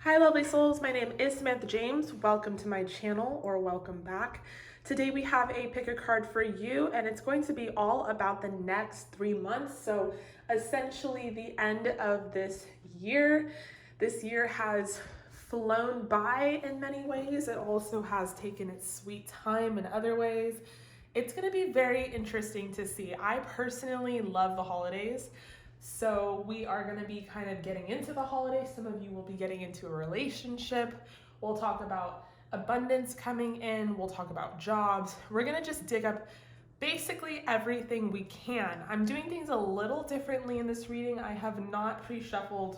Hi lovely souls, my name is Samantha James. Welcome to my channel, or welcome back. Today we have a pick a card for you, and it's going to be all about the next 3 months. So essentially the end of this year. This year has flown by in many ways. It also has taken its sweet time in other ways. It's going to be very interesting to see. I personally love the holidays. So we are going to be kind of getting into the holidays. Some of you will be getting into a relationship. We'll talk about abundance coming in. We'll talk about jobs. We're going to just dig up basically everything we can. I'm doing things a little differently in this reading. I have not pre-shuffled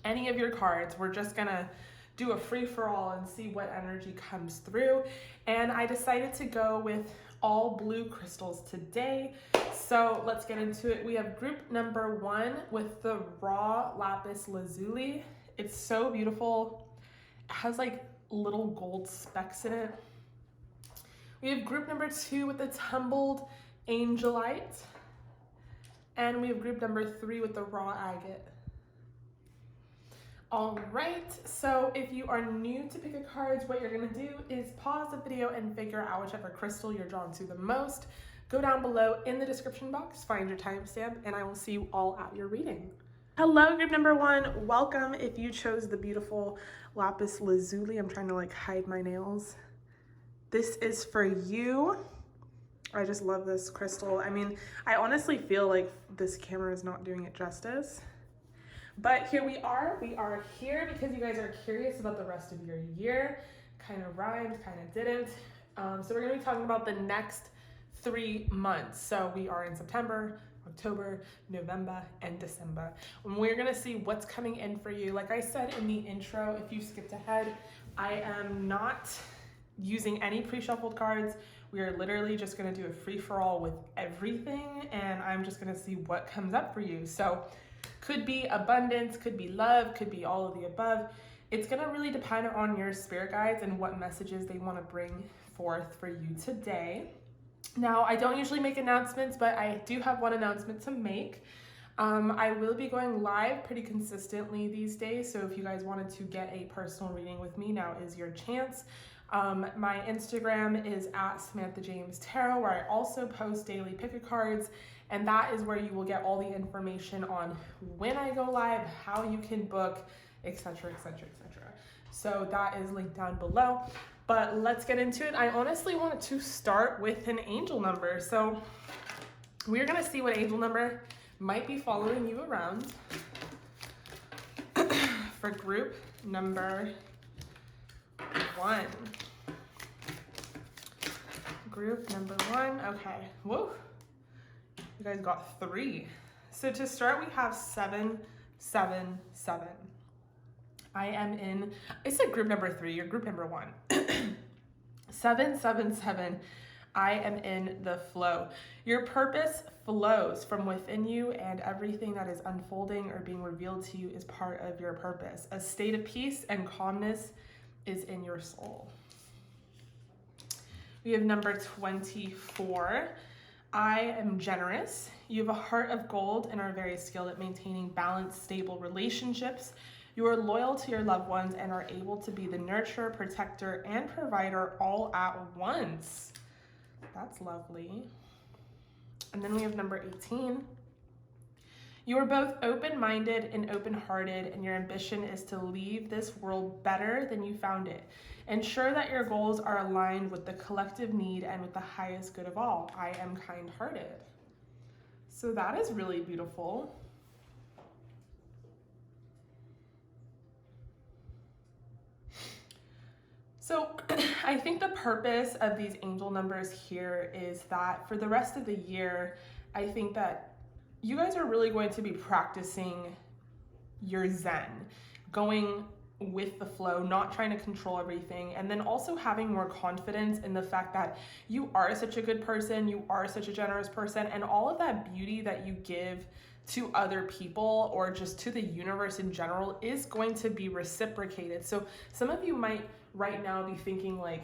any of your cards. We're just going to do a free-for-all and see what energy comes through. And I decided to go with all blue crystals today. So let's get into it. We have group number 1 with the raw lapis lazuli. It's so beautiful. It has like little gold specks in it. We have group number 2 with the tumbled angelite. And we have group number 3 with the raw agate. All right, so if you are new to pick a cards, what you're gonna do is pause the video and figure out whichever crystal you're drawn to the most. Go down below in the description box, find your timestamp, and I will see you all at your reading. Hello, group number 1. Welcome if you chose the beautiful lapis lazuli. I'm trying to like hide my nails. This is for you. I just love this crystal. I mean, I honestly feel like this camera is not doing it justice. But here we are here because you guys are curious about the rest of your year. Kind of rhymed, kind of didn't. So we're gonna be talking about the next 3 months. So we are in September, October, November, and December. And we're gonna see what's coming in for you. Like I said in the intro, if you skipped ahead, I am not using any pre-shuffled cards. We are literally just gonna do a free-for-all with everything, and I'm just gonna see what comes up for you. So could be abundance, could be love, could be all of the above. It's gonna really depend on your spirit guides and what messages they wanna bring forth for you today. Now, I don't usually make announcements, but I do have one announcement to make. I will be going live pretty consistently these days, so if you guys wanted to get a personal reading with me, now is your chance. My Instagram is at Samantha James Tarot, where I also post daily pick-a-cards, and that is where you will get all the information on when I go live, how you can book, etc., etc., etc. So that is linked down below. But let's get into it. I honestly wanted to start with an angel number. So we're gonna see what angel number might be following you around for group number 1. Group number 1, okay. Whoa, you guys got 3. So to start, we have 7, 7, 7. I am in, I said group number 3, you're group number 1. 7, 7, 7. I am in the flow. Your purpose flows from within you, and everything that is unfolding or being revealed to you is part of your purpose. A state of peace and calmness is in your soul. We have number 24. I am generous. You have a heart of gold and are very skilled at maintaining balanced, stable relationships. You are loyal to your loved ones and are able to be the nurturer, protector, and provider all at once. That's lovely. And then we have number 18. You are both open-minded and open-hearted, and your ambition is to leave this world better than you found it. Ensure that your goals are aligned with the collective need and with the highest good of all. I am kind-hearted. So that is really beautiful. So I think the purpose of these angel numbers here is that for the rest of the year, I think that you guys are really going to be practicing your Zen, going with the flow, not trying to control everything, and then also having more confidence in the fact that you are such a good person, you are such a generous person, and all of that beauty that you give to other people or just to the universe in general is going to be reciprocated. So some of you might right now be thinking like,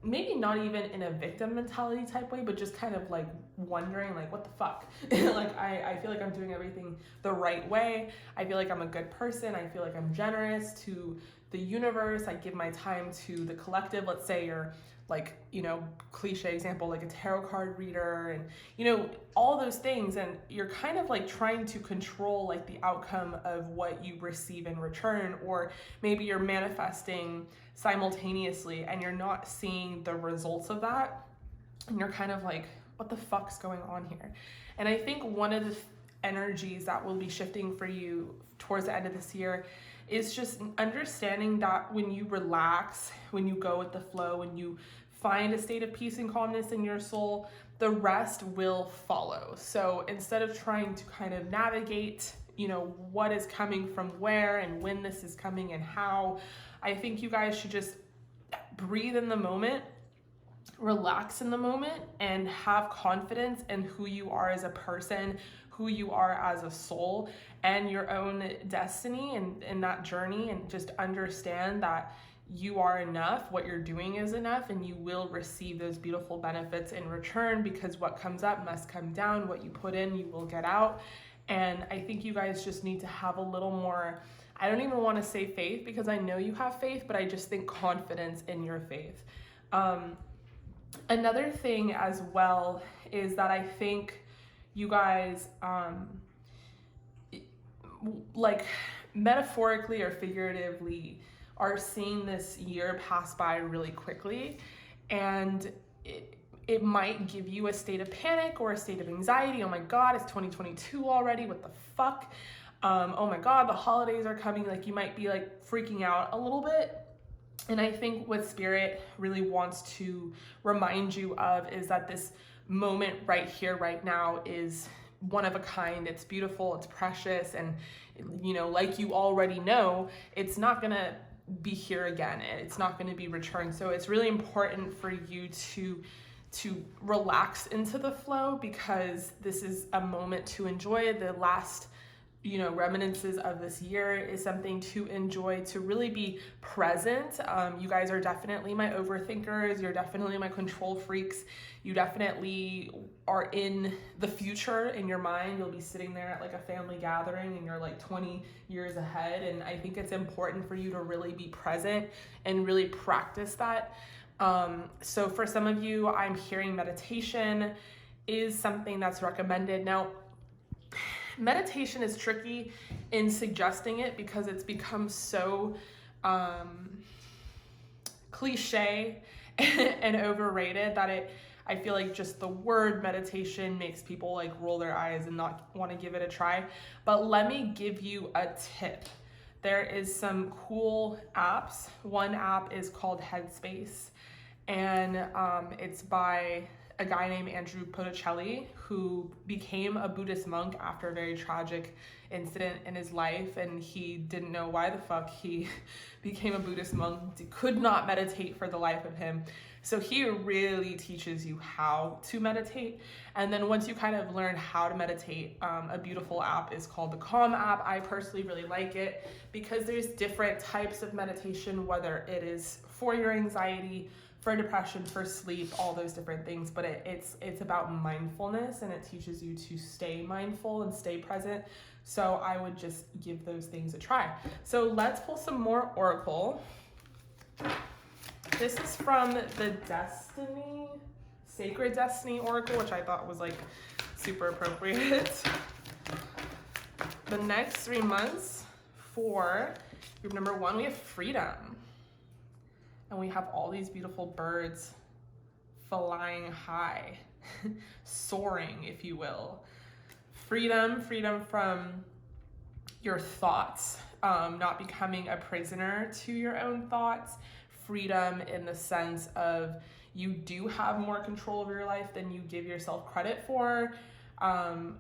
maybe not even in a victim mentality type way, but just kind of like wondering like, what the fuck? Like, I feel like I'm doing everything the right way. I feel like I'm a good person. I feel like I'm generous to the universe. I give my time to the collective. Let's say you're like, you know, cliche example, like a tarot card reader and, you know, all those things. And you're kind of like trying to control like the outcome of what you receive in return, or maybe you're manifesting simultaneously and you're not seeing the results of that. And you're kind of like, what the fuck's going on here? And I think one of the energies that will be shifting for you towards the end of this year is just understanding that when you relax, when you go with the flow, when you find a state of peace and calmness in your soul, the rest will follow. So instead of trying to kind of navigate, you know, what is coming from where and when this is coming and how, I think you guys should just breathe in the moment, relax in the moment, and have confidence in who you are as a person, who you are as a soul, and your own destiny and that journey, and just understand that you are enough, what you're doing is enough, and you will receive those beautiful benefits in return, because what comes up must come down. What you put in, you will get out. And I think you guys just need to have a little more, I don't even want to say faith, because I know you have faith, but I just think confidence in your faith. Another thing as well is that I think you guys, like metaphorically or figuratively, are seeing this year pass by really quickly, and it might give you a state of panic or a state of anxiety. Oh my God, it's 2022 already, what the fuck? Oh my God, the holidays are coming. Like, you might be like freaking out a little bit. And I think what Spirit really wants to remind you of is that this moment right here, right now, is one of a kind. It's beautiful, it's precious, and, you know, like you already know, it's not gonna be here again. It's not gonna be returned. So it's really important for you to relax into the flow, because this is a moment to enjoy. The last, you know, reminiscences of this year is something to enjoy, to really be present. You guys are definitely my overthinkers. You're definitely my control freaks. You definitely are in the future in your mind. You'll be sitting there at like a family gathering and you're like 20 years ahead. And I think it's important for you to really be present and really practice that. So for some of you, I'm hearing meditation is something that's recommended. Now, meditation is tricky in suggesting it because it's become so cliche and overrated that I feel like just the word meditation makes people like roll their eyes and not want to give it a try. But let me give you a tip. There is some cool apps. One app is called Headspace, and it's by a guy named Andrew Botticelli, who became a Buddhist monk after a very tragic incident in his life, and he didn't know why the fuck he became a Buddhist monk, could not meditate for the life of him. So he really teaches you how to meditate. And then once you kind of learn how to meditate, a beautiful app is called the Calm app. I personally really like it because there's different types of meditation, whether it is for your anxiety, for depression, for sleep, all those different things. But it's about mindfulness, and it teaches you to stay mindful and stay present. So I would just give those things a try. So let's pull some more Oracle. This is from the Sacred Destiny Oracle, which I thought was like super appropriate. The next 3 months for group number 1, we have freedom. And we have all these beautiful birds flying high, soaring, if you will. Freedom from your thoughts, not becoming a prisoner to your own thoughts. Freedom in the sense of you do have more control over your life than you give yourself credit for.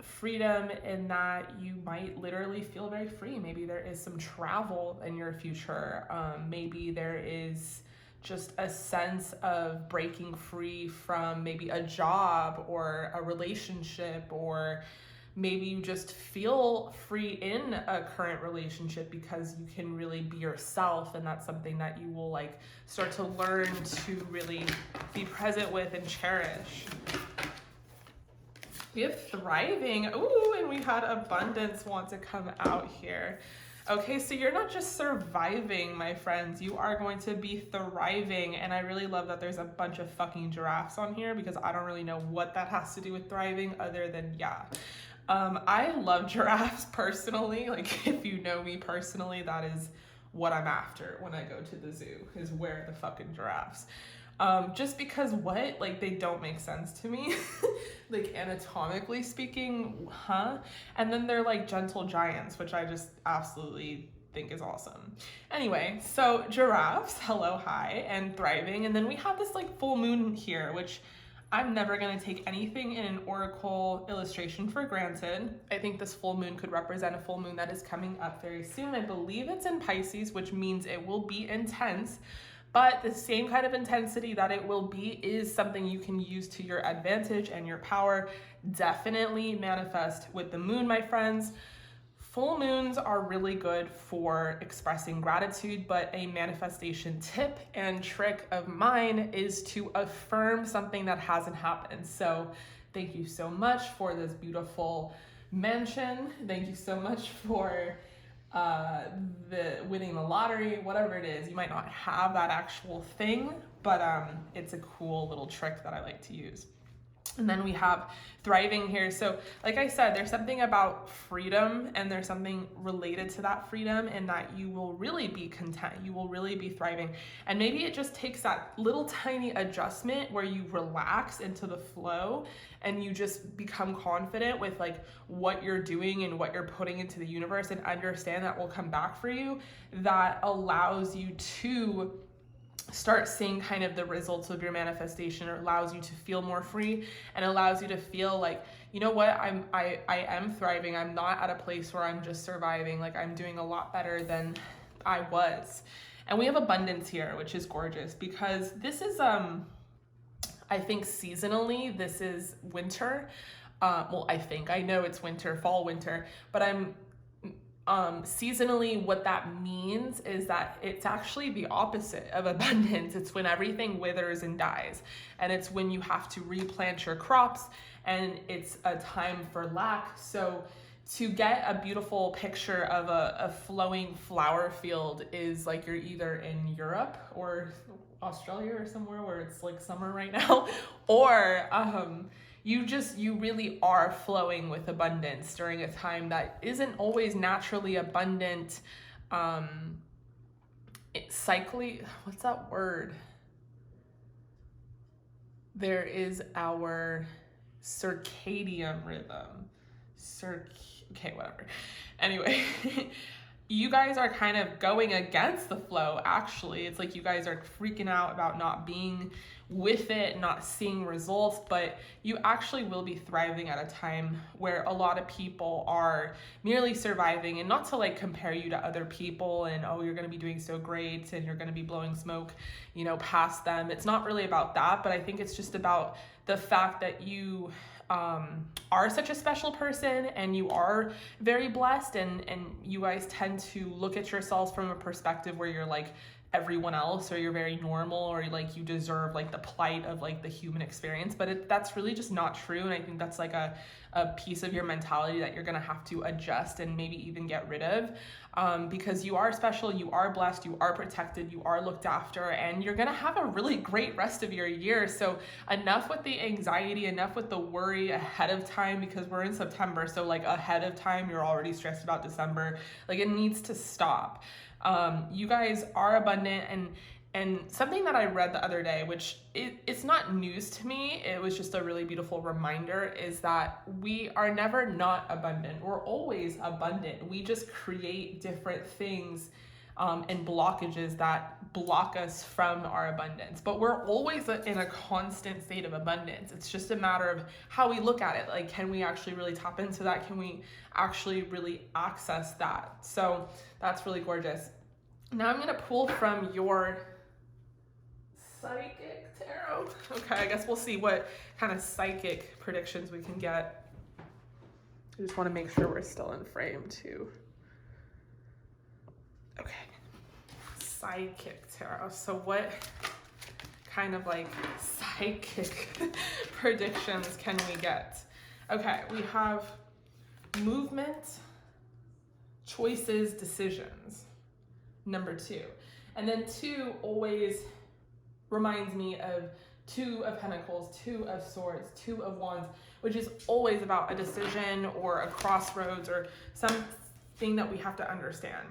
Freedom in that you might literally feel very free. Maybe there is some travel in your future. Maybe there is just a sense of breaking free from maybe a job or a relationship, or maybe you just feel free in a current relationship because you can really be yourself, and that's something that you will like start to learn to really be present with and cherish. We have thriving. Ooh, and we had abundance want to come out here. Okay, so you're not just surviving, my friends. You are going to be thriving. And I really love that there's a bunch of fucking giraffes on here because I don't really know what that has to do with thriving other than, yeah. I love giraffes personally. Like, if you know me personally, that is what I'm after when I go to the zoo, is where are the fucking giraffes. Just because what? Like, they don't make sense to me. Like, anatomically speaking, huh? And then they're like gentle giants, which I just absolutely think is awesome. Anyway, so giraffes, hello, hi, and thriving. And then we have this like full moon here, which I'm never going to take anything in an oracle illustration for granted. I think this full moon could represent a full moon that is coming up very soon. I believe it's in Pisces, which means it will be intense. But the same kind of intensity that it will be is something you can use to your advantage and your power. Definitely manifest with the moon, my friends. Full moons are really good for expressing gratitude, but a manifestation tip and trick of mine is to affirm something that hasn't happened. So thank you so much for this beautiful mansion. Thank you so much for the winning the lottery, whatever it is. You might not have that actual thing, but it's a cool little trick that I like to use. And then we have thriving here. So like I said, there's something about freedom, and there's something related to that freedom, and that you will really be content. You will really be thriving. And maybe it just takes that little tiny adjustment where you relax into the flow and you just become confident with like what you're doing and what you're putting into the universe, and understand that will come back for you. That allows you to start seeing kind of the results of your manifestation, or allows you to feel more free, and allows you to feel like, you know what, I am thriving. I'm not at a place where I'm just surviving. Like, I'm doing a lot better than I was. And we have abundance here, which is gorgeous, because this is I think seasonally this is winter. Well, I know it's winter, fall, winter, but seasonally, what that means is that it's actually the opposite of abundance. It's when everything withers and dies, and it's when you have to replant your crops, and it's a time for lack. So to get a beautiful picture of a flowing flower field is like you're either in Europe or Australia or somewhere where it's like summer right now, or you really are flowing with abundance during a time that isn't always naturally abundant. What's that word? There is our circadian rhythm. Okay, whatever. Anyway, you guys are kind of going against the flow, actually. It's like you guys are freaking out about not being with it, not seeing results, but you actually will be thriving at a time where a lot of people are merely surviving. And not to like compare you to other people and, oh, you're going to be doing so great and you're going to be blowing smoke, past them. It's not really about that, but I think it's just about the fact that you are such a special person, and you are very blessed, and you guys tend to look at yourselves from a perspective where you're like everyone else, or you're very normal, or like you deserve like the plight of like the human experience, but that's really just not true. And I think that's like a piece of your mentality that you're gonna have to adjust and maybe even get rid of, because you are special, you are blessed, you are protected, you are looked after, and you're gonna have a really great rest of your year. So enough with the anxiety, enough with the worry ahead of time, because we're in September, so like ahead of time you're already stressed about December. Like, it needs to stop. You guys are abundant, and something that I read the other day, which it's not news to me, it was just a really beautiful reminder, is that we are never not abundant. We're always abundant. We just create different things and blockages that block us from our abundance. But we're always in a constant state of abundance. It's just a matter of how we look at it. Like, can we actually really tap into that? Can we actually really access that? So that's really gorgeous. Now I'm going to pull from your psychic tarot. Okay, I guess we'll see what kind of psychic predictions we can get. I just want to make sure we're still in frame too. Okay, psychic tarot. So what kind of like psychic predictions can we get? Okay, we have movement, choices, decisions. Number 2. And then 2 always reminds me of 2 of Pentacles, 2 of Swords, 2 of Wands, which is always about a decision or a crossroads or something that we have to understand.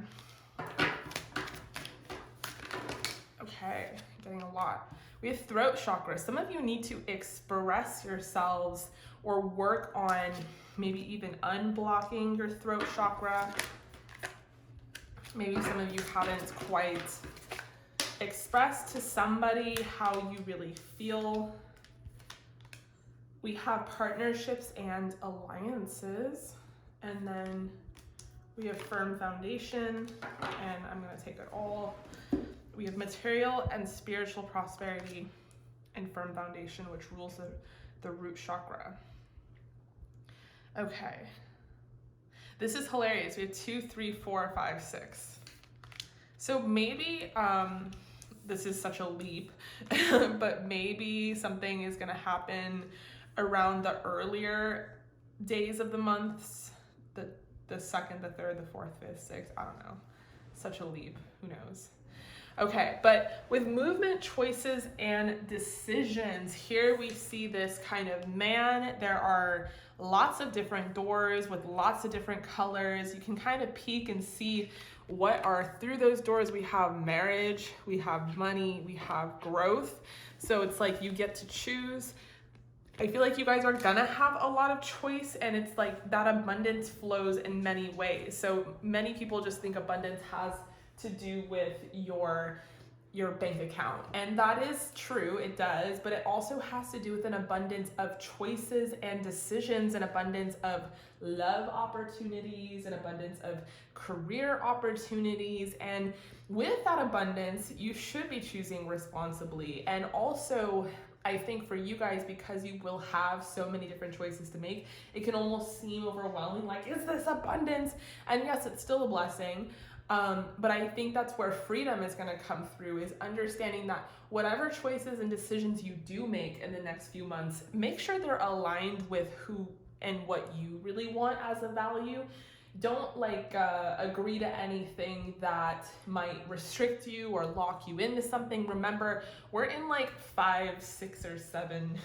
Okay, getting a lot. We have throat chakra. Some of you need to express yourselves or work on maybe even unblocking your throat chakra. Maybe some of you haven't quite expressed to somebody how you really feel. We have partnerships and alliances, and then we have firm foundation, and I'm going to take it all. We have material and spiritual prosperity and firm foundation, which rules the root chakra. Okay. This is hilarious. We have 2, 3, 4, 5, 6. So maybe, this is such a leap, but maybe something is going to happen around the earlier days of the months, the 2nd, the 3rd, the 4th, 5th, 6th, I don't know. Such a leap, who knows? Okay, but with movement, choices, and decisions, here we see this kind of man. There are lots of different doors with lots of different colors. You can kind of peek and see what are through those doors. We have marriage, we have money, we have growth. So it's like you get to choose. I feel like you guys are gonna have a lot of choice, and it's like that abundance flows in many ways. So many people just think abundance has to do with your bank account, and that is true, it does, but it also has to do with an abundance of choices and decisions, an abundance of love opportunities, an abundance of career opportunities. And with that abundance, you should be choosing responsibly. And also, I think for you guys, because you will have so many different choices to make, it can almost seem overwhelming, like, is this abundance? And yes, it's still a blessing. But I think that's where freedom is going to come through, is understanding that whatever choices and decisions you do make in the next few months, make sure they're aligned with who and what you really want as a value. Don't agree to anything that might restrict you or lock you into something. Remember, we're in 5, 6, or 7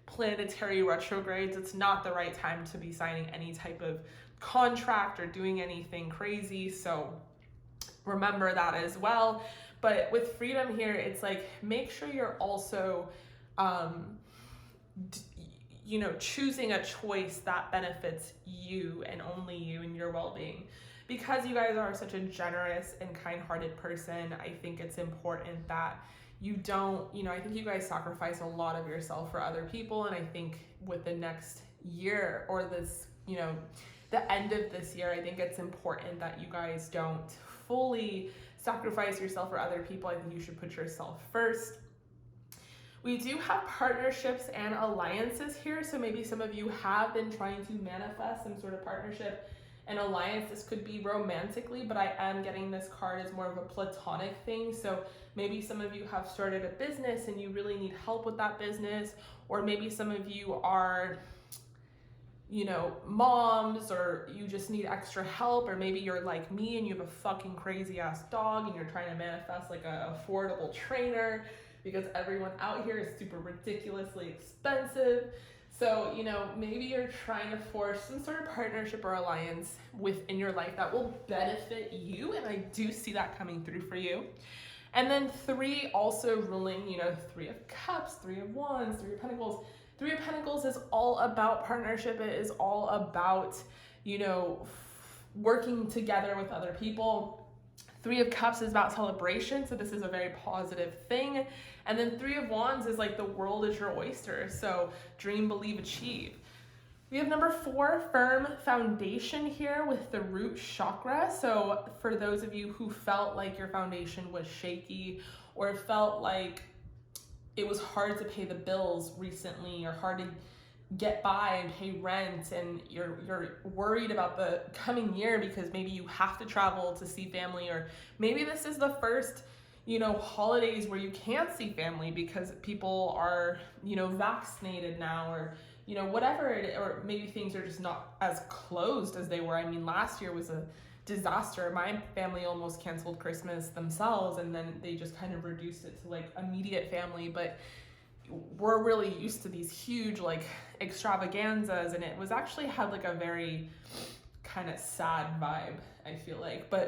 planetary retrogrades. It's not the right time to be signing any type of contract or doing anything crazy. So remember that as well. But with freedom here, it's make sure you're also choosing a choice that benefits you and only you and your well-being. Because you guys are such a generous and kind-hearted person, I think it's important that you don't, I think you guys sacrifice a lot of yourself for other people. And I think with the next year, or this, the end of this year, I think it's important that you guys don't fully sacrifice yourself for other people. I think you should put yourself first. We do have partnerships and alliances here. So maybe some of you have been trying to manifest some sort of partnership and alliance. This could be romantically, but I am getting this card as more of a platonic thing. So maybe some of you have started a business and you really need help with that business. Or maybe some of you are, moms, or you just need extra help. Or maybe you're like me and you have a fucking crazy ass dog and you're trying to manifest an affordable trainer, because everyone out here is super ridiculously expensive. So, maybe you're trying to force some sort of partnership or alliance within your life that will benefit you. And I do see that coming through for you. And then 3 also ruling, 3 of Cups, 3 of Wands, 3 of Pentacles. 3 of Pentacles is all about partnership. It is all about, working together with other people. 3 of Cups is about celebration, so this is a very positive thing. And then 3 of Wands is the world is your oyster, so dream, believe, achieve. We have number 4, firm foundation here with the root chakra. So for those of you who felt like your foundation was shaky, or felt like it was hard to pay the bills recently, or hard to get by and pay rent, and you're worried about the coming year because maybe you have to travel to see family, or maybe this is the first holidays where you can't see family because people are vaccinated now, or whatever it, or maybe things are just not as closed as they were. I mean, last year was a disaster. My family almost canceled Christmas themselves, and then they just kind of reduced it to like immediate family. But we're really used to these huge like extravaganzas, and it was actually had like a very kind of sad vibe, I feel like. But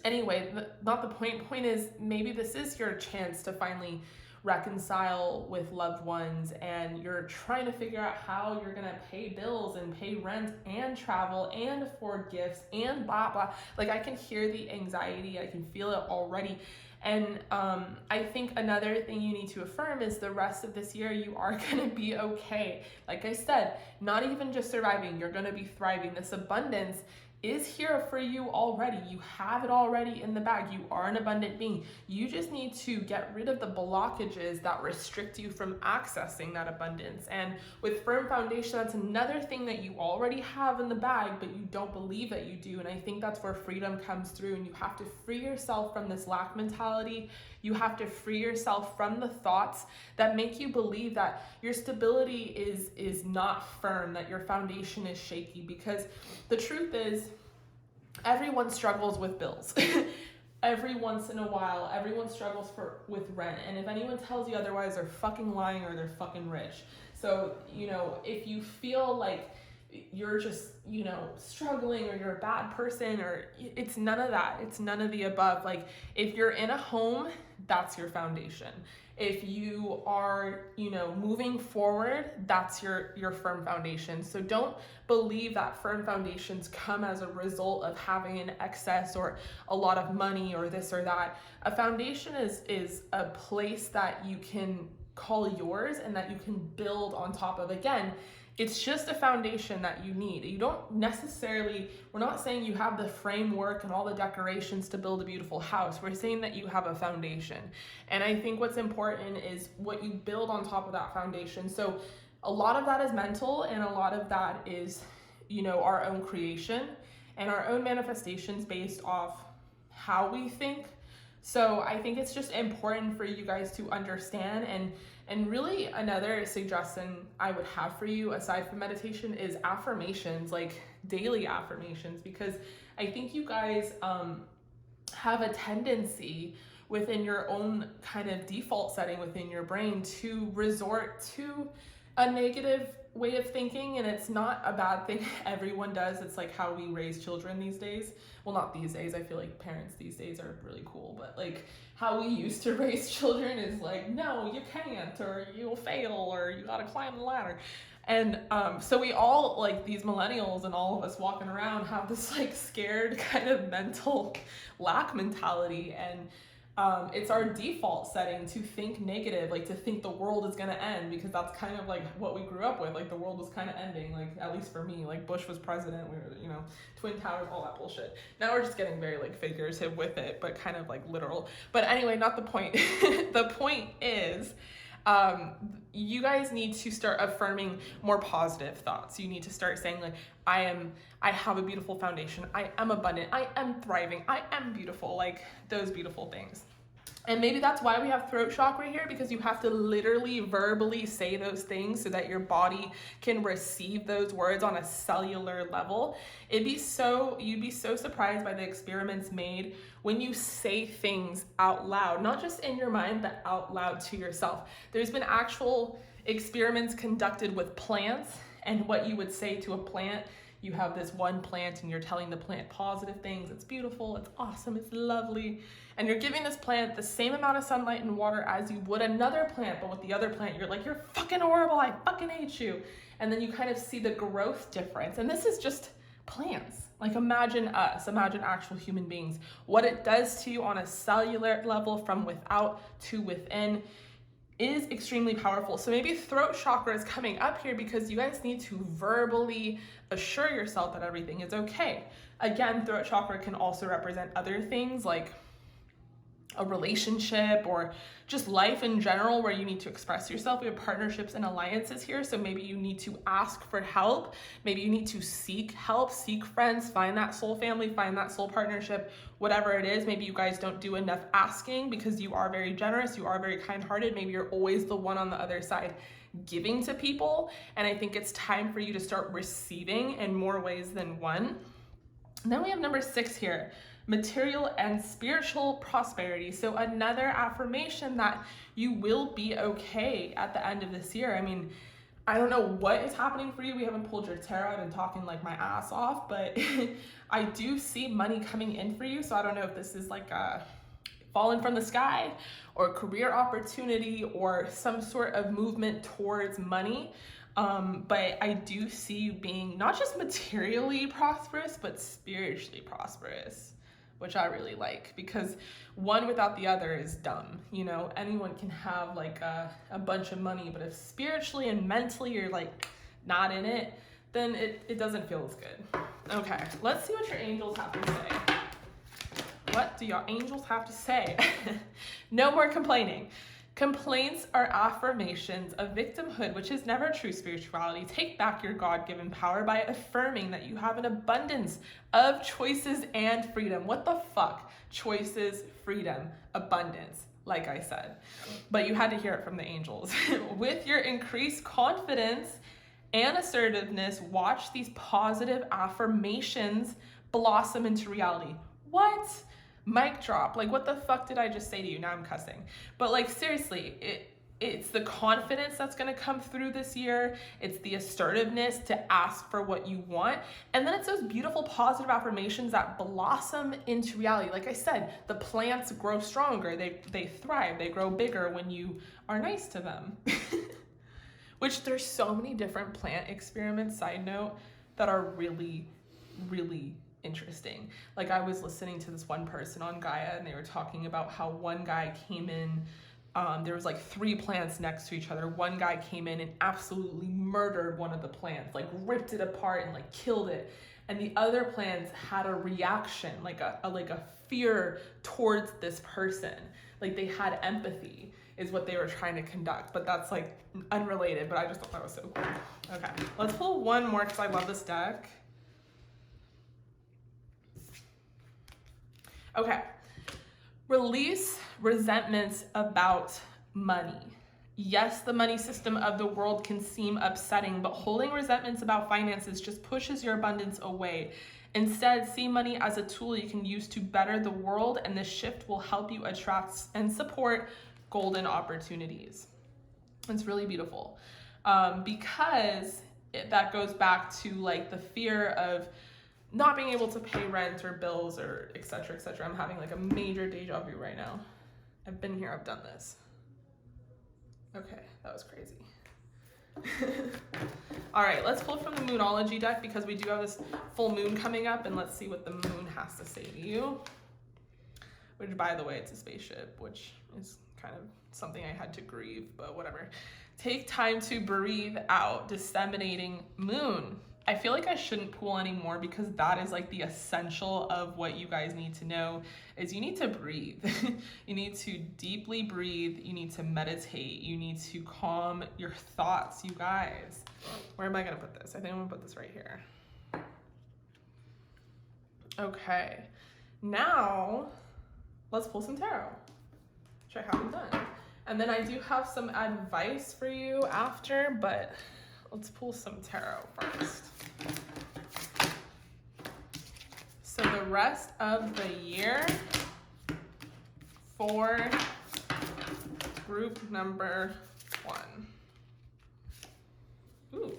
anyway, not the point. Point is, maybe this is your chance to finally reconcile with loved ones, and you're trying to figure out how you're gonna pay bills and pay rent and travel and afford gifts and blah blah. Like, I can hear the anxiety, I can feel it already. And I think another thing you need to affirm is the rest of this year you are gonna be okay. Like I said, not even just surviving, you're gonna be thriving. This abundance is here for you already. You have it already in the bag. You are an abundant being. You just need to get rid of the blockages that restrict you from accessing that abundance. And with firm foundation, that's another thing that you already have in the bag, but you don't believe that you do. And I think that's where freedom comes through. And you have to free yourself from this lack mentality. You have to free yourself from the thoughts that make you believe that your stability is not firm, that your foundation is shaky. Because the truth is, everyone struggles with bills. Every once in a while, everyone struggles with rent. And if anyone tells you otherwise, they're fucking lying or they're fucking rich. So, if you feel like you're just, struggling, or you're a bad person, or it's none of that. It's none of the above. Like, if you're in a home, that's your foundation. If you are, moving forward, that's your firm foundation. So don't believe that firm foundations come as a result of having an excess or a lot of money or this or that. A foundation is a place that you can call yours and that you can build on top of. Again, it's just a foundation that you need. You don't necessarily, we're not saying you have the framework and all the decorations to build a beautiful house. We're saying that you have a foundation. And I think what's important is what you build on top of that foundation. So a lot of that is mental, and a lot of that is, our own creation and our own manifestations based off how we think. So I think it's just important for you guys to understand. And really, another suggestion I would have for you aside from meditation is affirmations, like daily affirmations, because I think you guys have a tendency within your own kind of default setting within your brain to resort to a negative way of thinking, and it's not a bad thing. Everyone does. It's like how we raise children these days. Well, not these days. I feel like parents these days are really cool, but like how we used to raise children is like, no, you can't, or you'll fail, or you gotta climb the ladder. And so we all, like these millennials and all of us walking around, have this like scared kind of mental lack mentality, and it's our default setting to think negative, like to think the world is gonna end, because that's kind of like what we grew up with. Like the world was kind of ending, like at least for me, like Bush was president, we were, Twin Towers, all that bullshit. Now we're just getting very like figurative with it, but kind of like literal. But anyway, not the point. The point is, you guys need to start affirming more positive thoughts. You need to start saying like, I have a beautiful foundation. I am abundant. I am thriving. I am beautiful. Like those beautiful things. And maybe that's why we have throat chakra here, because you have to literally verbally say those things so that your body can receive those words on a cellular level. You'd be so surprised by the experiments made when you say things out loud, not just in your mind, but out loud to yourself. There's been actual experiments conducted with plants, and what you would say to a plant. You have this one plant and you're telling the plant positive things. It's beautiful, it's awesome, it's lovely. And you're giving this plant the same amount of sunlight and water as you would another plant, but with the other plant, you're like, you're fucking horrible, I fucking hate you. And then you kind of see the growth difference. And this is just plants. Like imagine us, imagine actual human beings. What it does to you on a cellular level from without to within is extremely powerful. So maybe throat chakra is coming up here because you guys need to verbally assure yourself that everything is okay. Again, throat chakra can also represent other things like a relationship or just life in general, where you need to express yourself. We have partnerships and alliances here, so maybe you need to ask for help. Maybe you need to seek help, seek friends, find that soul family, find that soul partnership, whatever it is. Maybe you guys don't do enough asking because you are very generous, you are very kind-hearted. Maybe you're always the one on the other side giving to people, and I think it's time for you to start receiving in more ways than one. And then we have number 6 here, material and spiritual prosperity. So another affirmation that you will be okay at the end of this year. I mean, I don't know what is happening for you. We haven't pulled your tarot. I've been talking like my ass off, but I do see money coming in for you. So I don't know if this is like falling from the sky or career opportunity or some sort of movement towards money. But I do see you being not just materially prosperous, but spiritually prosperous, which I really like, because one without the other is dumb. You know, anyone can have like a bunch of money, but if spiritually and mentally you're like not in it, then it doesn't feel as good. Okay, let's see what your angels have to say. What do your angels have to say? No more complaining. Complaints are affirmations of victimhood, which is never true spirituality. Take back your God-given power by affirming that you have an abundance of choices and freedom. What the fuck? Choices, freedom, abundance, like I said. But you had to hear it from the angels. With your increased confidence and assertiveness, watch these positive affirmations blossom into reality. What? Mic drop. Like, what the fuck did I just say to you? Now I'm cussing. But like, seriously, it's the confidence that's going to come through this year. It's the assertiveness to ask for what you want. And then it's those beautiful positive affirmations that blossom into reality. Like I said, the plants grow stronger. They thrive. They grow bigger when you are nice to them. Which there's so many different plant experiments, side note, that are really, really interesting. Like, I was listening to this one person on Gaia, and they were talking about how one guy came in, there was like 3 plants next to each other. One guy came in and absolutely murdered one of the plants, like ripped it apart and like killed it. And the other plants had a reaction, like a fear towards this person. Like, they had empathy is what they were trying to conduct, but that's like unrelated, but I just thought that was so cool. Okay, let's pull one more because I love this deck. Okay, release resentments about money. Yes, the money system of the world can seem upsetting, but holding resentments about finances just pushes your abundance away. Instead, see money as a tool you can use to better the world, and this shift will help you attract and support golden opportunities. It's really beautiful because that goes back to like the fear of not being able to pay rent or bills or et cetera, et cetera. I'm having like a major deja vu right now. I've been here, I've done this. Okay, that was crazy. All right, let's pull from the Moonology deck because we do have this full moon coming up, and let's see what the moon has to say to you. Which, by the way, it's a spaceship, which is kind of something I had to grieve, but whatever. Take time to breathe out, disseminating moon. I feel like I shouldn't pull anymore because that is like the essential of what you guys need to know is you need to breathe. You need to deeply breathe. You need to meditate. You need to calm your thoughts, you guys. Where am I going to put this? I think I'm going to put this right here. Okay. Now, let's pull some tarot, which I haven't done. And then I do have some advice for you after, but let's pull some tarot first. So the rest of the year for group number 1. Ooh.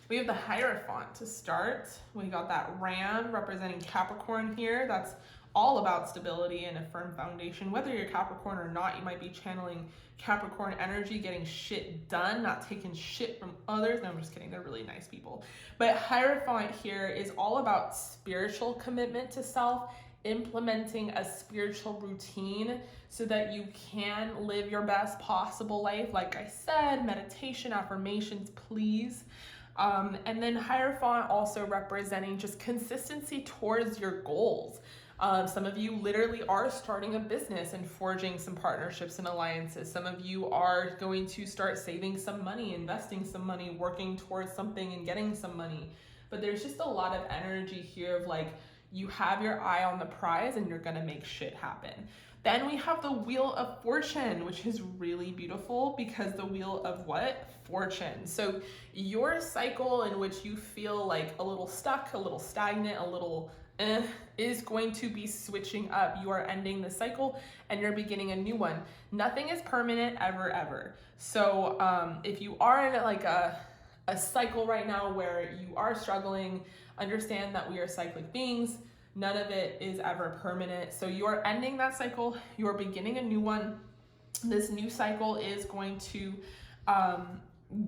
We have the Hierophant to start. We got that Ram representing Capricorn here. That's all about stability and a firm foundation. Whether you're Capricorn or not, you might be channeling Capricorn energy, getting shit done, not taking shit from others. No, I'm just kidding. They're really nice people. But Hierophant here is all about spiritual commitment to self, implementing a spiritual routine so that you can live your best possible life. Like I said, meditation, affirmations, please. And then Hierophant also representing just consistency towards your goals. Some of you literally are starting a business and forging some partnerships and alliances. Some of you are going to start saving some money, investing some money, working towards something and getting some money. But there's just a lot of energy here of like, you have your eye on the prize and you're gonna make shit happen. Then we have the Wheel of Fortune, which is really beautiful because the Wheel of what? Fortune. So your cycle in which you feel like a little stuck, a little stagnant, a little is going to be switching up. You are ending the cycle and you're beginning a new one. Nothing is permanent ever. So if you are in like a cycle right now where you are struggling, understand that we are cyclic beings. None of it is ever permanent. So you are ending that cycle, you are beginning a new one. This new cycle is going to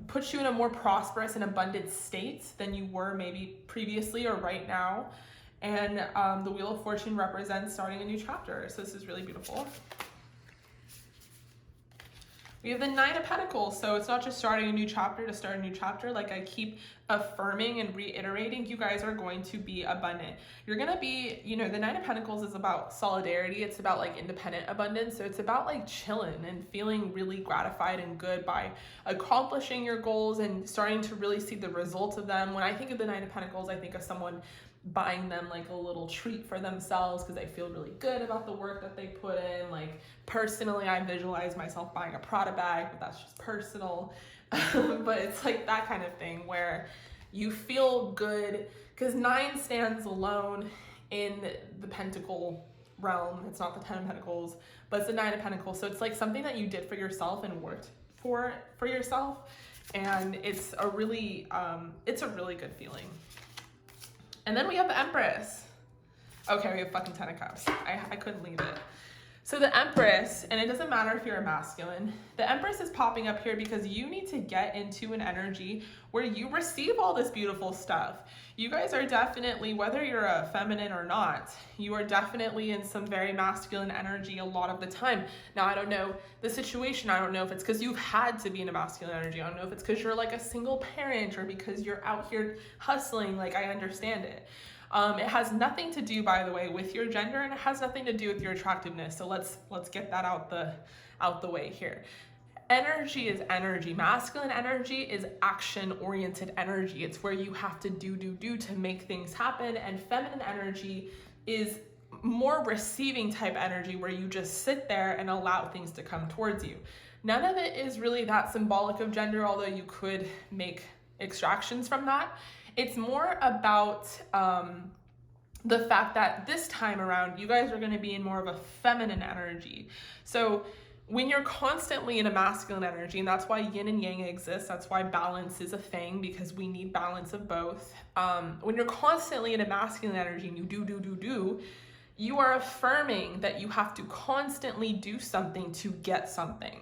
put you in a more prosperous and abundant state than you were maybe previously or right now. And the Wheel of Fortune represents starting a new chapter. So this is really beautiful. We have the Nine of Pentacles. So it's not just starting a new chapter to start a new chapter. Like I keep affirming and reiterating, you guys are going to be abundant. You're going to be, you know, the Nine of Pentacles is about solidarity. It's about like independent abundance. So it's about like chilling and feeling really gratified and good by accomplishing your goals and starting to really see the results of them. When I think of the Nine of Pentacles, I think of someone buying them like a little treat for themselves because they feel really good about the work that they put in. Like personally, I visualize myself buying a Prada bag, but that's just personal. But it's like that kind of thing where you feel good because 9 stands alone in the pentacle realm. It's not the 10 of Pentacles, but it's the 9 of Pentacles. So it's like something that you did for yourself and worked for yourself. And it's a really good feeling. And then we have the Empress. Okay, we have fucking 10 of Cups. I couldn't leave it. So the Empress, and it doesn't matter if you're a masculine, the Empress is popping up here because you need to get into an energy where you receive all this beautiful stuff. You guys are definitely, whether you're a feminine or not, you are definitely in some very masculine energy a lot of the time. Now, I don't know the situation. I don't know if it's because you've had to be in a masculine energy. I don't know if it's because you're like a single parent or because you're out here hustling. Like, I understand it. It has nothing to do, by the way, with your gender, and it has nothing to do with your attractiveness. So let's get that out the way here. Energy is energy. Masculine energy is action-oriented energy. It's where you have to do to make things happen. And feminine energy is more receiving type energy where you just sit there and allow things to come towards you. None of it is really that symbolic of gender, although you could make extractions from that. It's more about the fact that this time around, you guys are going to be in more of a feminine energy. So when you're constantly in a masculine energy, and that's why yin and yang exists, that's why balance is a thing, because we need balance of both. When you're constantly in a masculine energy and you do, you are affirming that you have to constantly do something to get something.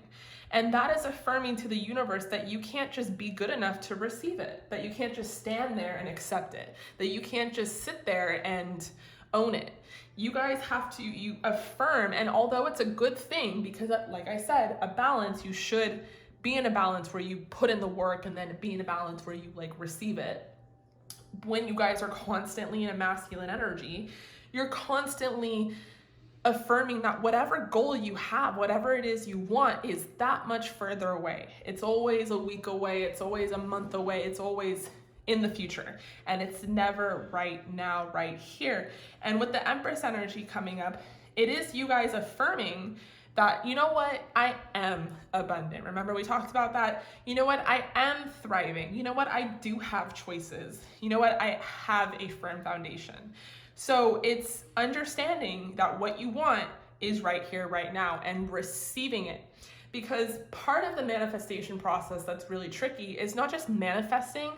And that is affirming to the universe that you can't just be good enough to receive it, that you can't just stand there and accept it, that you can't just sit there and own it. You guys have to, you affirm, and although it's a good thing, because like I said, a balance, you should be in a balance where you put in the work and then be in a balance where you like receive it. When you guys are constantly in a masculine energy, you're constantly affirming that whatever goal you have, whatever it is you want, is that much further away. It's always a week away, it's always a month away, it's always in the future, and it's never right now, right here. And with the Empress energy coming up, it is you guys affirming that, you know what, I am abundant. Remember we talked about that? You know what, I am thriving. You know what, I do have choices. You know what, I have a firm foundation. So it's understanding that what you want is right here, right now, and receiving it. Because part of the manifestation process that's really tricky is not just manifesting,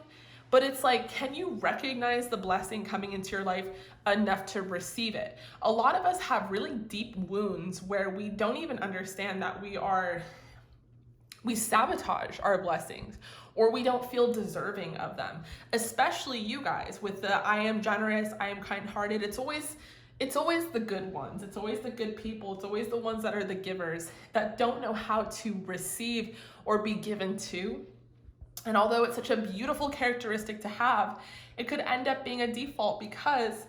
but it's like, can you recognize the blessing coming into your life enough to receive it? A lot of us have really deep wounds where we don't even understand that we sabotage our blessings, or we don't feel deserving of them. Especially you guys with the I am generous, I am kind-hearted. It's always the good ones. It's always the good people. It's always the ones that are the givers that don't know how to receive or be given to. And although it's such a beautiful characteristic to have, it could end up being a default because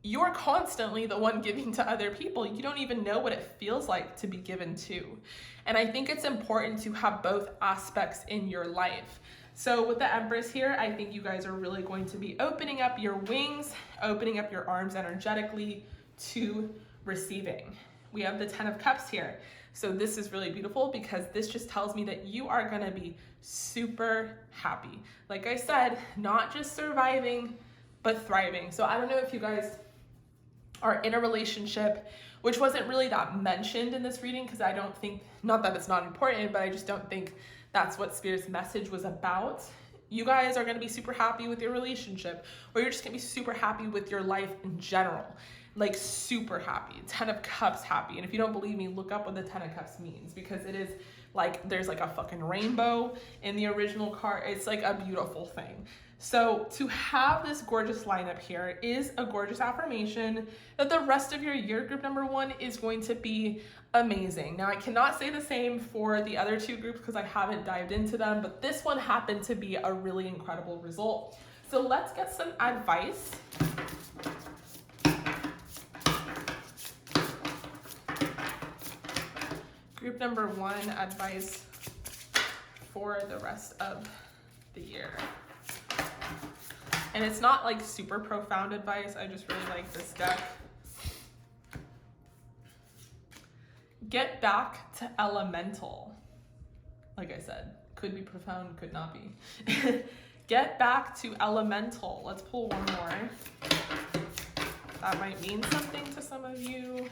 you're constantly the one giving to other people. You don't even know what it feels like to be given to. And I think it's important to have both aspects in your life. So with the Empress here, I think you guys are really going to be opening up your wings, opening up your arms energetically to receiving. we have the 10 of Cups here. So this is really beautiful because this just tells me that you are gonna be super happy. Like I said, not just surviving, but thriving. So I don't know if you guys are in a relationship, which wasn't really that mentioned in this reading because I don't think, not that it's not important, but I just don't think that's what Spirit's message was about. You guys are gonna be super happy with your relationship, or you're just gonna be super happy with your life in general. Like super happy, 10 of Cups happy. And if you don't believe me, look up what the 10 of Cups means, because it is like, there's like a fucking rainbow in the original card. It's like a beautiful thing. So to have this gorgeous lineup here is a gorgeous affirmation that the rest of your year, group number 1, is going to be amazing. Now I cannot say the same for the other 2 groups because I haven't dived into them, but this one happened to be a really incredible result. So let's get some advice. Group number 1, advice for the rest of the year. And it's not like super profound advice, I just really like this deck. Get back to elemental. Like I said, could be profound, could not be. Get back to elemental. Let's pull one more. That might mean something to some of you.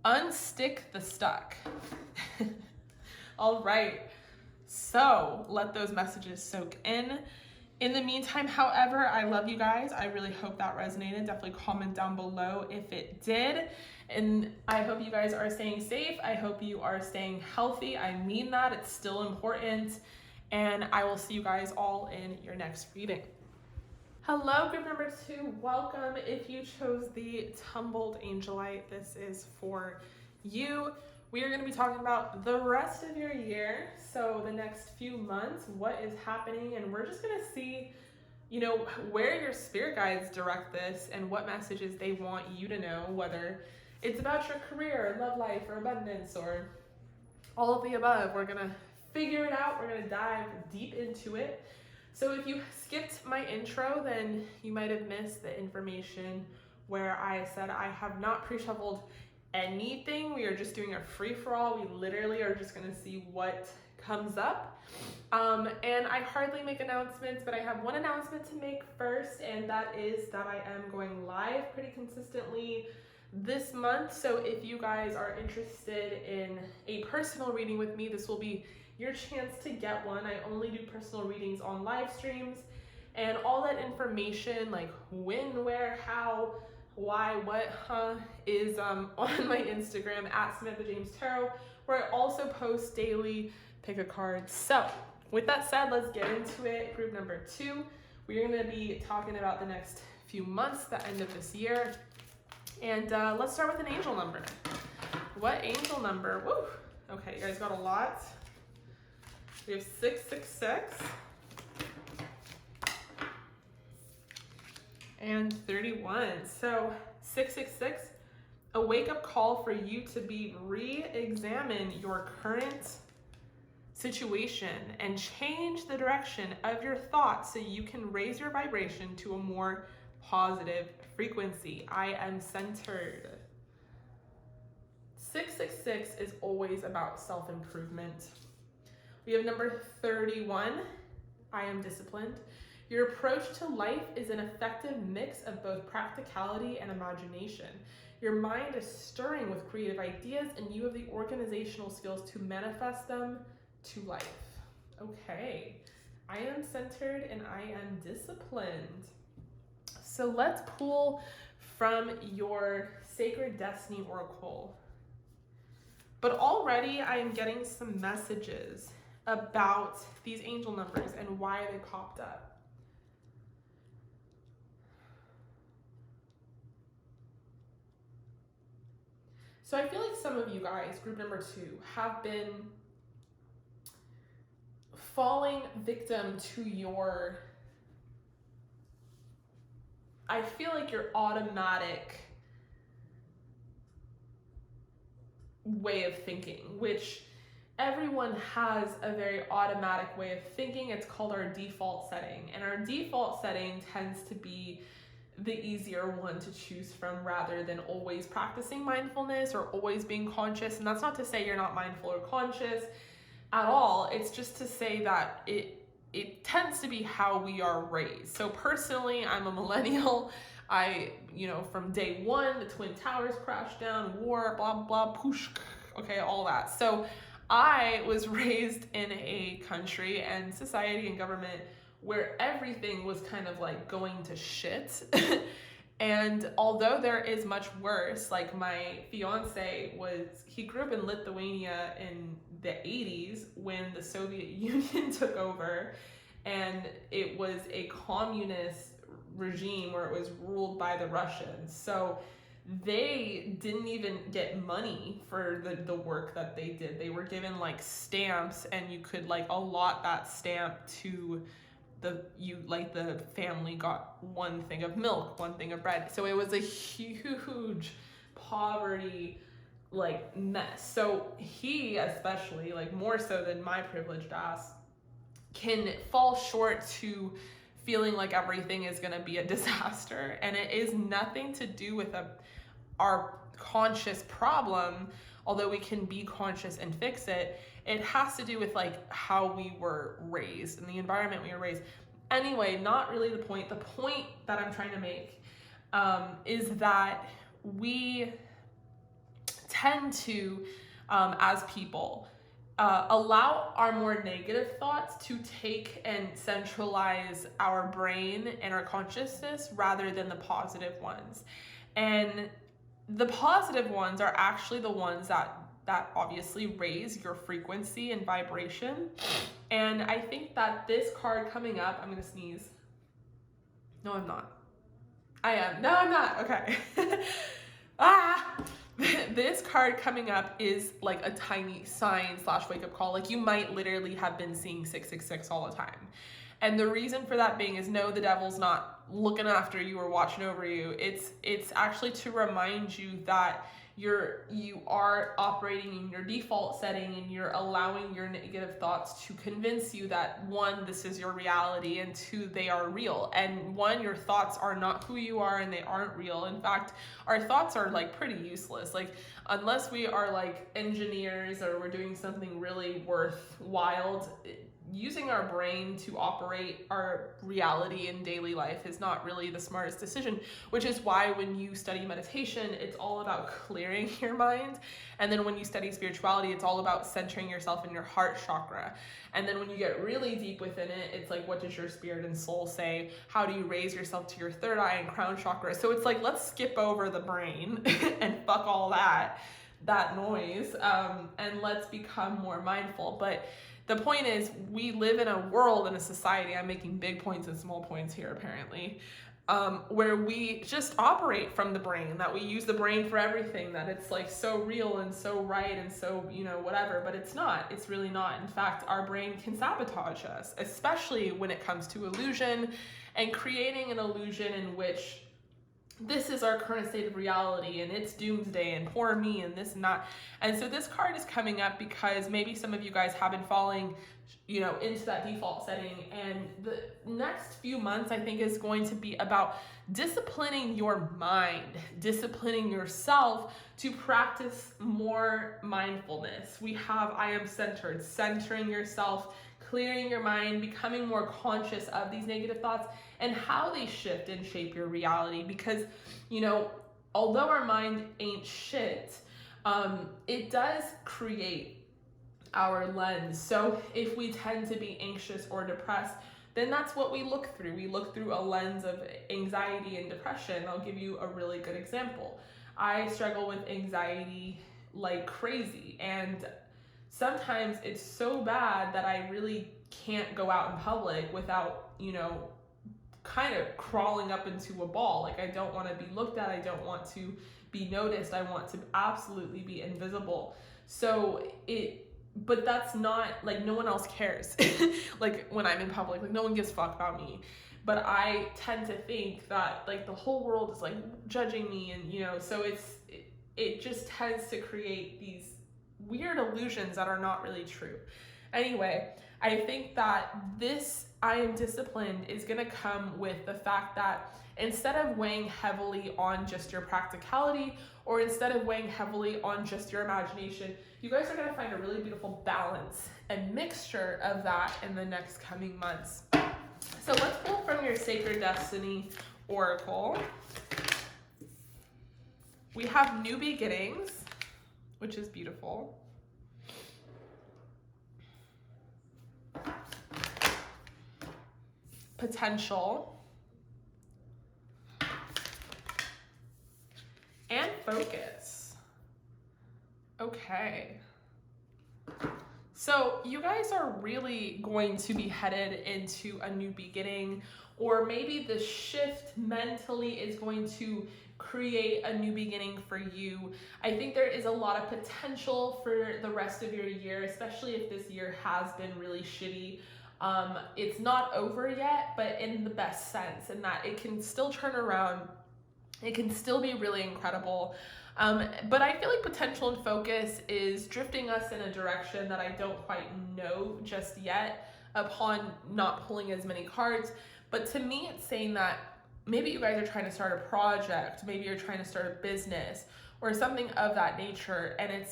Unstick the stuck. All right, so let those messages soak in. In the meantime, however, I love you guys. I really hope that resonated. Definitely comment down below if it did. And I hope you guys are staying safe. I hope you are staying healthy. I mean that, it's still important. And I will see you guys all in your next reading. Hello, group number 2, welcome. If you chose the Tumbled Angelite, this is for you. We are going to be talking about the rest of your year, so the next few months, what is happening, and we're just going to see, you know, where your spirit guides direct this and what messages they want you to know, whether it's about your career, love life, or abundance, or all of the above. We're going to figure it out. We're going to dive deep into it. So if you skipped my intro, then you might have missed the information where I said I have not pre-shuffled anything. We are just doing a free-for-all. We literally are just gonna see what comes up. And I hardly make announcements, but I have one announcement to make first, and that is that I am going live pretty consistently this month. So if you guys are interested in a personal reading with me, this will be your chance to get one. I only do personal readings on live streams, and all that information, like when, where, how, why, what, is on my Instagram at Samantha James Tarot, where I also post daily pick a card. So with that said, let's get into it. Group number 2, we're going to be talking about the next few months, the end of this year. And let's start with an angel number. What angel number? Woo! Okay, you guys got a lot. We have 666 and 31. So 666, a wake-up call for you to re-examine your current situation and change the direction of your thoughts so you can raise your vibration to a more positive frequency. I am centered. 666 is always about self-improvement. We have number 31, I am disciplined. Your approach to life is an effective mix of both practicality and imagination. Your mind is stirring with creative ideas, and you have the organizational skills to manifest them to life. Okay, I am centered and I am disciplined. So let's pull from your Sacred Destiny Oracle. But already I am getting some messages about these angel numbers and why they popped up. So I feel like some of you guys, group number 2, have been falling victim to your, I feel like your automatic way of thinking, which everyone has a very automatic way of thinking. It's called our default setting, and our default setting tends to be the easier one to choose from rather than always practicing mindfulness or always being conscious. And that's not to say you're not mindful or conscious at all. It's just to say that it tends to be how we are raised. So personally, I'm a millennial. From day one, the Twin Towers crashed down, war, blah, blah, poosh, okay, all that. So I was raised in a country and society and government where everything was kind of like going to shit. And although there is much worse, like my fiance he grew up in Lithuania in the 80s when the Soviet Union took over, and it was a communist regime where it was ruled by the Russians. So they didn't even get money for the work that they did. They were given like stamps, and you could like allot that stamp to the family got one thing of milk, one thing of bread. So it was a huge poverty like mess. So he, especially, like more so than my privileged ass, can fall short to feeling like everything is going to be a disaster. And it is nothing to do with our conscious problem, although we can be conscious and fix it. It has to do with like how we were raised and the environment we were raised. Anyway, not really the point. The point that I'm trying to make is that we tend to, as people, allow our more negative thoughts to take and centralize our brain and our consciousness rather than the positive ones. And the positive ones are actually the ones that obviously raise your frequency and vibration. And I think that this card coming up, I'm gonna sneeze. No, I'm not. I am. No, I'm not. Okay. This card coming up is like a tiny sign / wake up call. Like you might literally have been seeing 666 all the time. And the reason for that being is no, the devil's not looking after you or watching over you. It's actually to remind you that you are operating in your default setting, and you're allowing your negative thoughts to convince you that one, this is your reality, and two, they are real. And one, your thoughts are not who you are and they aren't real. In fact, our thoughts are like pretty useless. Like unless we are like engineers or we're doing something really worthwhile, using our brain to operate our reality in daily life is not really the smartest decision, which is why when you study meditation, it's all about clearing your mind. And then when you study spirituality, it's all about centering yourself in your heart chakra. And then when you get really deep within it, it's like, what does your spirit and soul say? How do you raise yourself to your third eye and crown chakra? So it's like, let's skip over the brain and fuck all that noise, and let's become more mindful. But the point is, we live in a world, in a society, I'm making big points and small points here apparently, where we just operate from the brain, that we use the brain for everything, that it's like so real and so right and so, whatever, but it's not. It's really not. In fact, our brain can sabotage us, especially when it comes to illusion and creating an illusion in which this is our current state of reality and it's doomsday and poor me and this and that. And so this card is coming up because maybe some of you guys have been falling, into that default setting. And the next few months, I think, is going to be about disciplining your mind, disciplining yourself to practice more mindfulness. We have I am centered, centering yourself, clearing your mind, becoming more conscious of these negative thoughts and how they shift and shape your reality. Because, although our mind ain't shit, it does create our lens. So if we tend to be anxious or depressed, then that's what we look through. We look through a lens of anxiety and depression. I'll give you a really good example. I struggle with anxiety like crazy, and sometimes it's so bad that I really can't go out in public without, kind of crawling up into a ball. Like, I don't want to be looked at. I don't want to be noticed. I want to absolutely be invisible. But that's not, like, no one else cares. Like, when I'm in public, like, no one gives a fuck about me. But I tend to think that, like, the whole world is, like, judging me, and, so it just tends to create these weird illusions that are not really true. Anyway, I think that this I am disciplined is going to come with the fact that instead of weighing heavily on just your practicality, or instead of weighing heavily on just your imagination, you guys are going to find a really beautiful balance and mixture of that in the next coming months. So let's pull from your Sacred Destiny Oracle. We have New Beginnings, which is beautiful. Potential. And focus. Okay. So you guys are really going to be headed into a new beginning, or maybe the shift mentally is going to create a new beginning for you. I think there is a lot of potential for the rest of your year, especially if this year has been really shitty. It's not over yet, but in the best sense, in that it can still turn around. It can still be really incredible. But I feel like potential and focus is drifting us in a direction that I don't quite know just yet upon not pulling as many cards. But to me, it's saying that maybe you guys are trying to start a project, maybe you're trying to start a business or something of that nature, and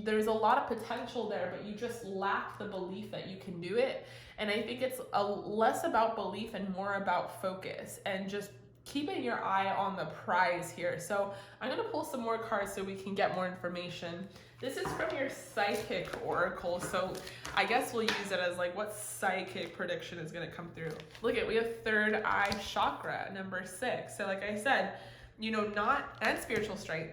there's a lot of potential there, but you just lack the belief that you can do it. And I think it's less about belief and more about focus and just keeping your eye on the prize here. So I'm going to pull some more cards so we can get more information. This is from your Psychic Oracle, so I guess we'll use it as like what psychic prediction is going to come through. Look at, we have third eye chakra, number 6. So like I said, and spiritual strength,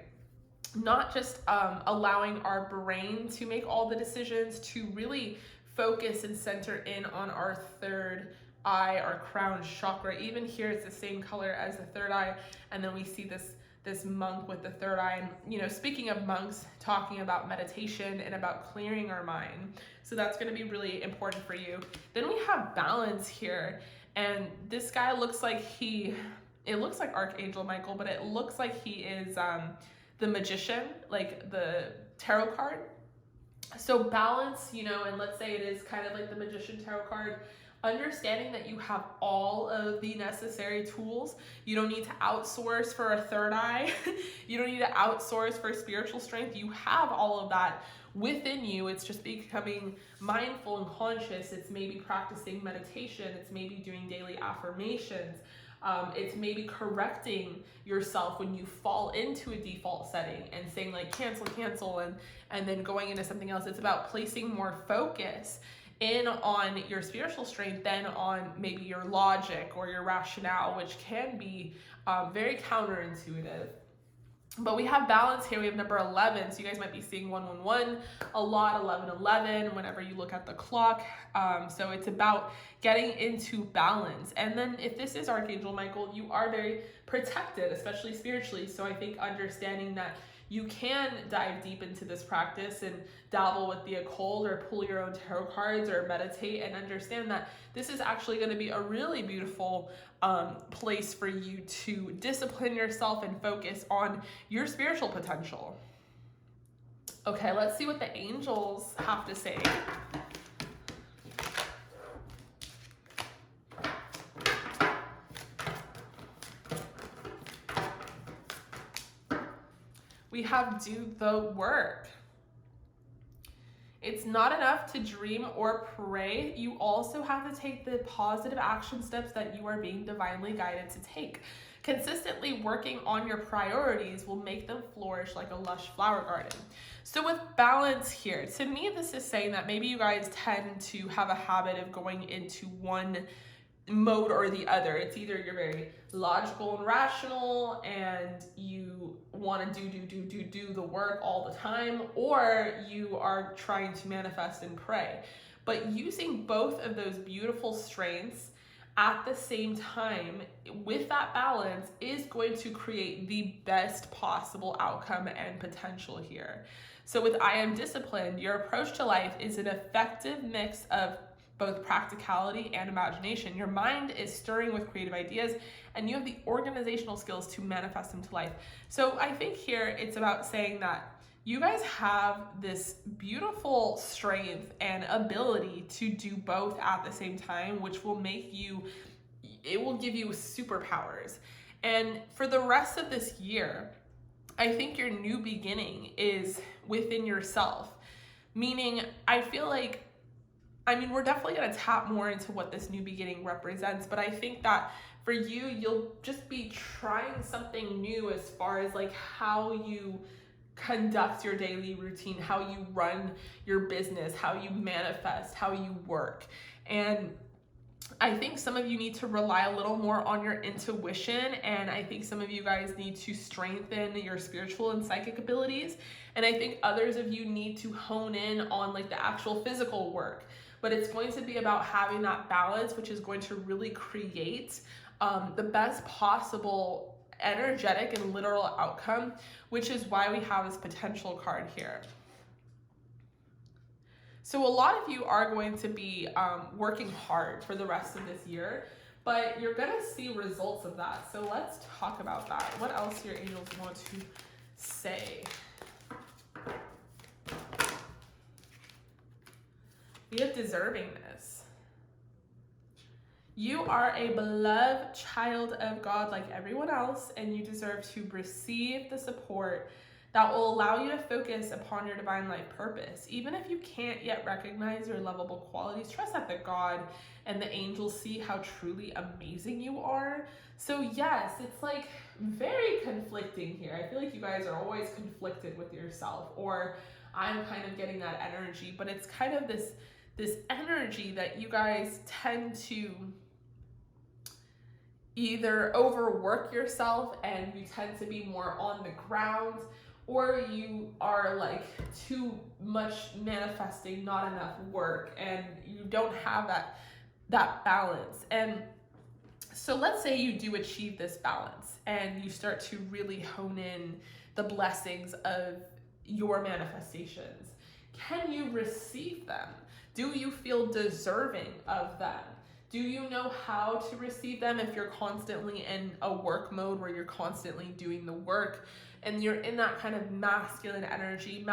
not just allowing our brain to make all the decisions, to really focus and center in on our third eye, our crown chakra. Even here, it's the same color as the third eye, and then we see this monk with the third eye. And speaking of monks, talking about meditation and about clearing our mind, so that's going to be really important for you. Then we have balance here, and this guy looks like it looks like Archangel Michael, but it looks like he is the magician, like the tarot card. So balance, and let's say it is kind of like the magician tarot card, understanding that you have all of the necessary tools. You don't need to outsource for a third eye. You don't need to outsource for spiritual strength. You have all of that within you. It's just becoming mindful and conscious. It's maybe practicing meditation. It's maybe doing daily affirmations. It's maybe correcting yourself when you fall into a default setting and saying like cancel, and then going into something else. It's about placing more focus in on your spiritual strength than on maybe your logic or your rationale, which can be very counterintuitive. But we have balance here. We have number 11. So you guys might be seeing 111 a lot, 1111 whenever you look at the clock. So it's about getting into balance. And then if this is Archangel Michael, you are very protected, especially spiritually. So I think understanding that you can dive deep into this practice and dabble with the occult or pull your own tarot cards or meditate, and understand that this is actually going to be a really beautiful place for you to discipline yourself and focus on your spiritual potential. Okay, let's see what the angels have to say. We have do the work. It's not enough to dream or pray. You also have to take the positive action steps that you are being divinely guided to take. Consistently working on your priorities will make them flourish like a lush flower garden. So with balance here, to me, this is saying that maybe you guys tend to have a habit of going into one mode or the other. It's either you're very logical and rational and you want to do the work all the time, or you are trying to manifest and pray. But using both of those beautiful strengths at the same time with that balance is going to create the best possible outcome and potential here. So with I am disciplined, your approach to life is an effective mix of both practicality and imagination. Your mind is stirring with creative ideas, and you have the organizational skills to manifest them to life. So I think here it's about saying that you guys have this beautiful strength and ability to do both at the same time, which will make you, it will give you superpowers. And for the rest of this year, I think your new beginning is within yourself. Meaning, I feel like, I mean, we're definitely going to tap more into what this new beginning represents, but I think that for you, you'll just be trying something new as far as like how you conduct your daily routine, how you run your business, how you manifest, how you work. And I think some of you need to rely a little more on your intuition, and I think some of you guys need to strengthen your spiritual and psychic abilities, and I think others of you need to hone in on like the actual physical work. But it's going to be about having that balance, which is going to really create the best possible energetic and literal outcome, which is why we have this potential card here. So a lot of you are going to be working hard for the rest of this year, but you're going to see results of that. So let's talk about that. What else do your angels want to say? We have deservingness. You are a beloved child of God like everyone else, and you deserve to receive the support that will allow you to focus upon your divine life purpose. Even if you can't yet recognize your lovable qualities, trust that the God and the angels see how truly amazing you are. So yes, it's like very conflicting here. I feel like you guys are always conflicted with yourself, or I'm kind of getting that energy, but it's kind of this energy that you guys tend to either overwork yourself and you tend to be more on the ground, or you are like too much manifesting, not enough work, and you don't have that balance. And so let's say you do achieve this balance and you start to really hone in the blessings of your manifestations. Can you receive them? Do you feel deserving of them? Do you know how to receive them if you're constantly in a work mode where you're constantly doing the work and you're in that kind of masculine energy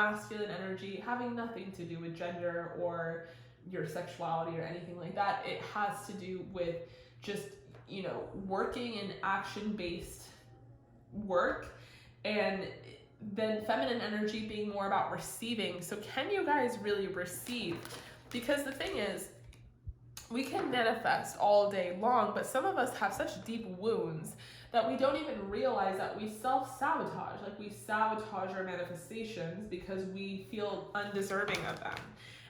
having nothing to do with gender or your sexuality or anything like that. It has to do with just, you know, working in action-based work, and then feminine energy being more about receiving. So can you guys really receive? Because the thing is, we can manifest all day long, but some of us have such deep wounds that we don't even realize that we self-sabotage. Like, we sabotage our manifestations because we feel undeserving of them.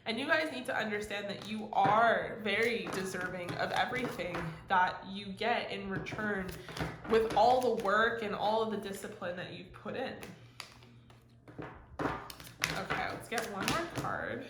And you guys need to understand that you are very deserving of everything that you get in return with all the work and all of the discipline that you've put in. Okay, let's get one more card.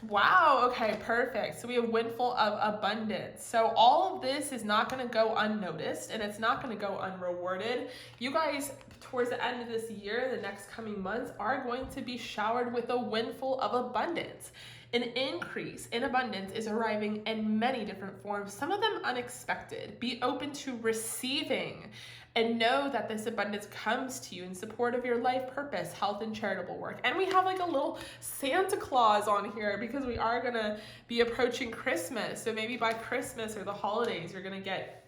Wow, okay, perfect. So we have windfall of abundance. So all of this is not going to go unnoticed, and it's not going to go unrewarded. You guys, towards the end of this year, the next coming months, are going to be showered with a windfall of abundance. An increase in abundance is arriving in many different forms, some of them unexpected. Be open to receiving and know that this abundance comes to you in support of your life purpose, health, and charitable work. And we have like a little Santa Claus on here because we are going to be approaching Christmas. So maybe by Christmas or the holidays, you're going to get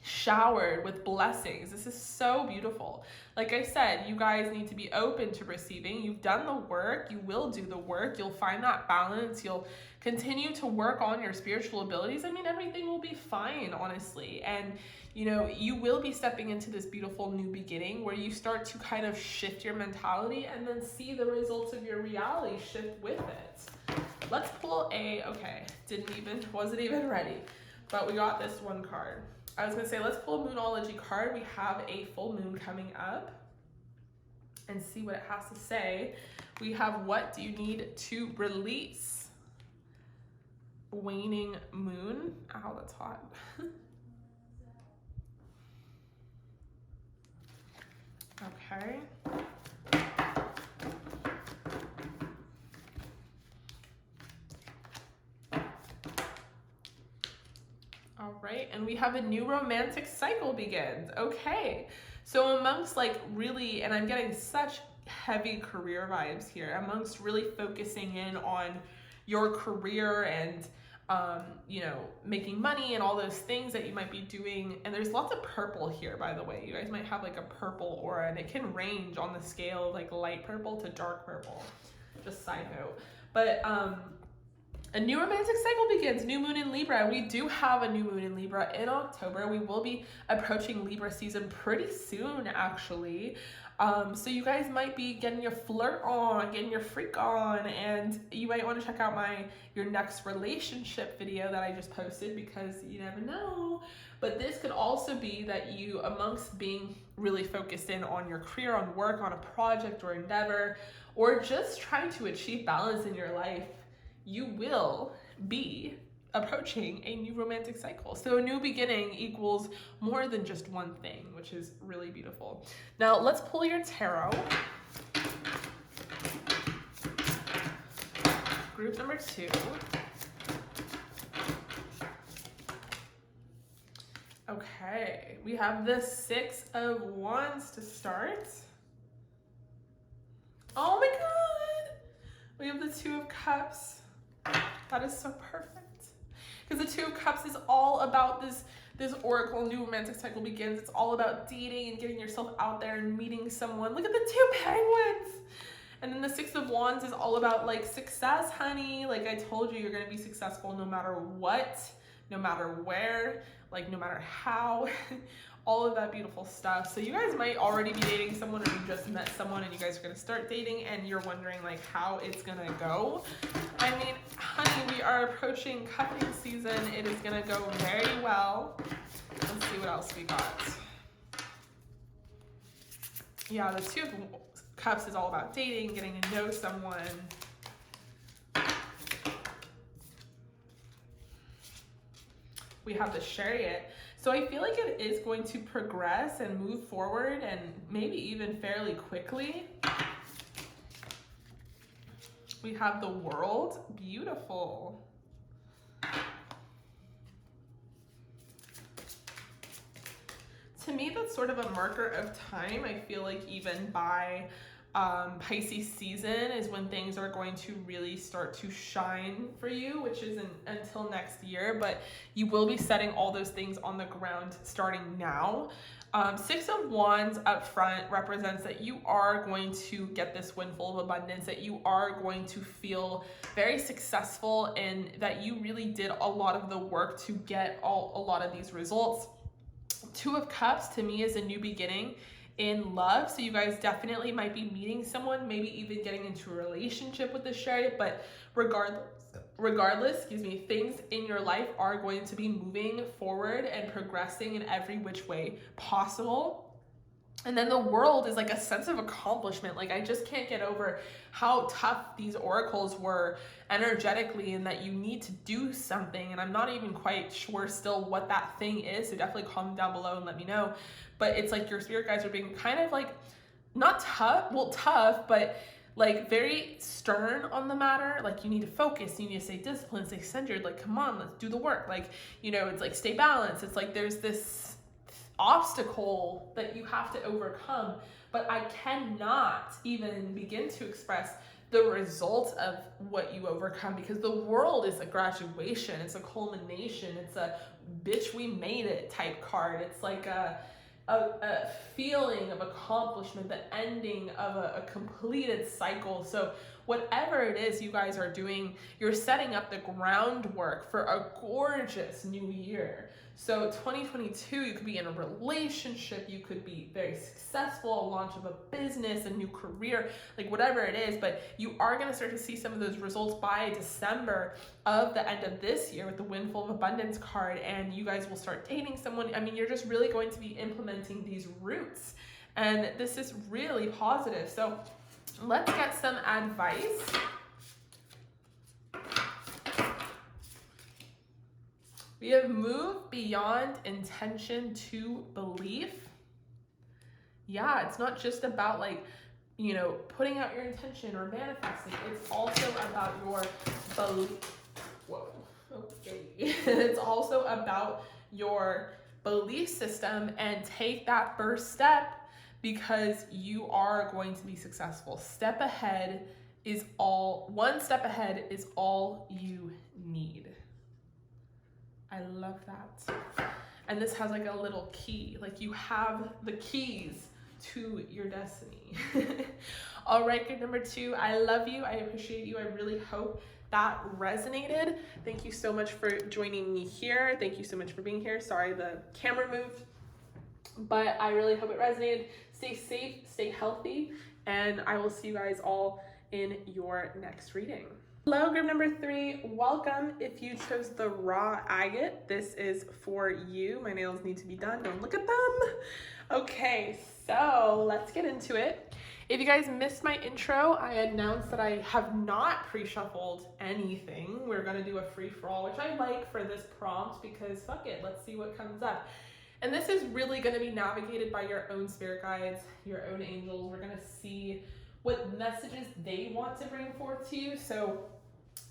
showered with blessings. This is so beautiful. Like I said, you guys need to be open to receiving. You've done the work. You will do the work. You'll find that balance. You'll continue to work on your spiritual abilities. I mean, everything will be fine, honestly. And, you know, you will be stepping into this beautiful new beginning where you start to kind of shift your mentality and then see the results of your reality shift with it. Let's pull wasn't even ready, but we got this one card. I was going to say, let's pull a Moonology card. We have a full moon coming up and see what it has to say. We have, what do you need to release? Waning moon. Ow, that's hot. Okay. All right, and we have a new romantic cycle begins. Okay, So amongst like really, and I'm getting such heavy career vibes here, amongst really focusing in on your career and you know, making money and all those things that you might be doing. And there's lots of purple here, by the way. You guys might have like a purple aura, and it can range on the scale of like light purple to dark purple. Just side note. But a new romantic cycle begins, new moon in Libra. We do have a new moon in Libra in October. We will be approaching Libra season pretty soon, actually. So you guys might be getting your flirt on, getting your freak on, and you might want to check out your next relationship video that I just posted, because you never know. But this could also be that you, amongst being really focused in on your career, on work, on a project or endeavor, or just trying to achieve balance in your life, you will be approaching a new romantic cycle. So a new beginning equals more than just one thing, which is really beautiful. Now let's pull your tarot. Group number 2. Okay, we have the 6 of Wands to start. Oh my God! We have the 2 of Cups. That is so perfect. Because the 2 of Cups is all about this oracle, new romantic cycle begins. It's all about dating and getting yourself out there and meeting someone. Look at the 2 penguins. And then the 6 of Wands is all about like success, honey. Like I told you, you're going to be successful no matter what, no matter where, like no matter how. All of that beautiful stuff. So you guys might already be dating someone, or you just met someone and you guys are going to start dating and you're wondering like how it's going to go. I mean, honey, we are approaching cupping season. It is going to go very well. Let's see what else we got. Yeah, the 2 of Cups is all about dating, getting to know someone. We have the Chariot. So I feel like it is going to progress and move forward, and maybe even fairly quickly. We have the World. Beautiful. To me, that's sort of a marker of time. I feel like even by Pisces season is when things are going to really start to shine for you, which isn't until next year, but you will be setting all those things on the ground starting now. 6 of Wands up front represents that you are going to get this windfall of abundance, that you are going to feel very successful, and that you really did a lot of the work to get a lot of these results. 2 of Cups to me is a new beginning in love. So you guys definitely might be meeting someone, maybe even getting into a relationship with the Chariot, but regardless, things in your life are going to be moving forward and progressing in every which way possible. And then the World is like a sense of accomplishment. Like I just can't get over how tough these oracles were energetically, and that you need to do something. And I'm not even quite sure still what that thing is. So definitely comment down below and let me know. But it's like your spirit guides are being kind of like, not tough, well tough, but like very stern on the matter. Like you need to focus, you need to stay disciplined, stay centered. Like, come on, let's do the work. Like, you know, it's like stay balanced. It's like there's this obstacle that you have to overcome, but I cannot even begin to express the result of what you overcome, because the World is a graduation, it's a culmination, it's a bitch we made it type card. It's like a feeling of accomplishment, the ending of a completed cycle. So whatever it is you guys are doing, you're setting up the groundwork for a gorgeous new year. So 2022, you could be in a relationship, you could be very successful, a launch of a business, a new career, like whatever it is, but you are going to start to see some of those results by December of the end of this year with the Windfall of Abundance card, and you guys will start dating someone. I mean, you're just really going to be implementing these roots, and this is really positive. So let's get some advice. We have moved beyond intention to belief. Yeah, it's not just about like, you know, putting out your intention or manifesting. It's also about your belief. Whoa, okay. It's also about your belief system and take that first step, because you are going to be successful. One step ahead is all you need. I love that. And this has like a little key, like you have the keys to your destiny. All right, group number 2, I love you. I appreciate you. I really hope that resonated. Thank you so much for joining me here. Thank you so much for being here. Sorry, the camera moved, but I really hope it resonated. Stay safe, stay healthy, and I will see you guys all in your next reading. Hello, group number 3. Welcome. If you chose the raw agate, this is for you. My nails need to be done. Don't look at them. Okay, so let's get into it. If you guys missed my intro, I announced that I have not pre-shuffled anything. We're going to do a free-for-all, which I like for this prompt because fuck it, let's see what comes up. And this is really going to be navigated by your own spirit guides, your own angels. We're going to see what messages they want to bring forth to you. So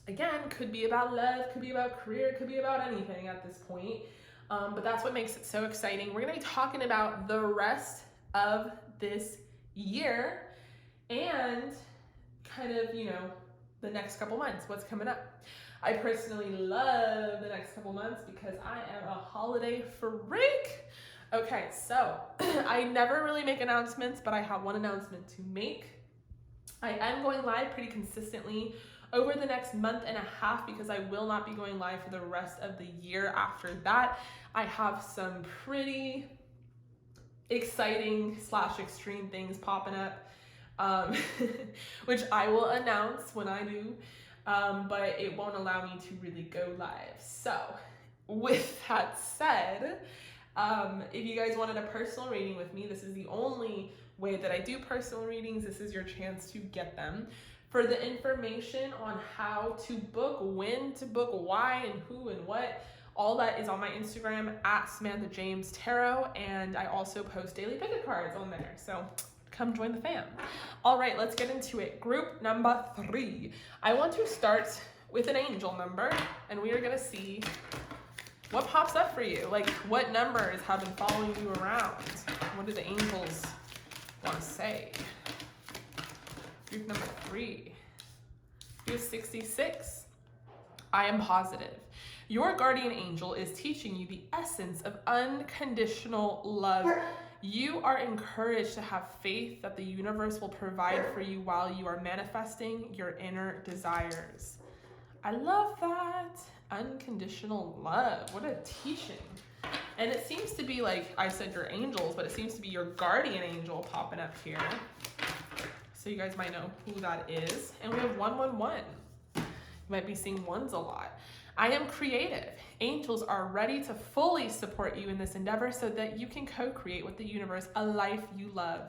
again, could be about love, could be about career, could be about anything at this point. But that's what makes it so exciting. We're going to be talking about the rest of this year and kind of, the next couple months, what's coming up. I personally love the next couple months because I am a holiday freak. Okay, so I never really make announcements, but I have one announcement to make. I am going live pretty consistently over the next month and a half because I will not be going live for the rest of the year after that. I have some pretty exciting / extreme things popping up, which I will announce when I do, but it won't allow me to really go live. So with that said, if you guys wanted a personal reading with me, this is the only way that I do personal readings. This is your chance to get them. For the information on how to book, when to book, why and who and what, all that is on my Instagram at Samantha James Tarot, and I also post daily pick-a cards on there. So come join the fam. All right, let's get into it. Group number 3. I want to start with an angel number, and we are gonna see what pops up for you. Like, what numbers have been following you around? What do the angels want to say? Group number 3. Group 66. I am positive. Your guardian angel is teaching you the essence of unconditional love. You are encouraged to have faith that the universe will provide for you while you are manifesting your inner desires. I love that. Unconditional love. What a teaching. And it seems to be like, I said your angels, but it seems to be your guardian angel popping up here. So you guys might know who that is. And we have 111. You might be seeing ones a lot. I am creative. Angels are ready to fully support you in this endeavor so that you can co-create with the universe a life you love.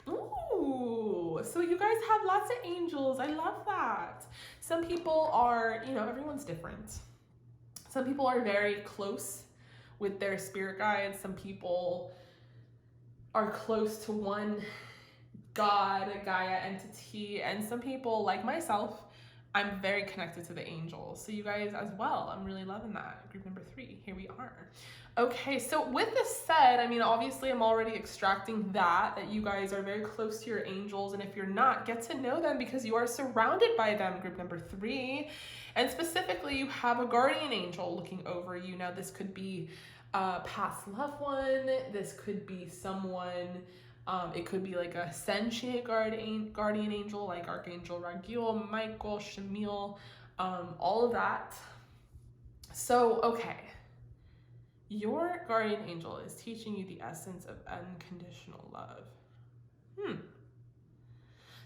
Ooh, so you guys have lots of angels. I love that. Some people are, everyone's different. Some people are very close with their spirit guides. Some people are close to one God, a Gaia entity, and some people, like myself, I'm very connected to the angels. So you guys as well, I'm really loving that. Group number 3, here we are. Okay, so with this said, obviously I'm already extracting that you guys are very close to your angels, and if you're not, get to know them because you are surrounded by them, group number 3. And specifically, you have a guardian angel looking over you. Now, this could be a past loved one, this could be someone, it could be like a sentient guardian angel, like Archangel Raguel, Michael, Shamil, all of that. So, okay. Your guardian angel is teaching you the essence of unconditional love.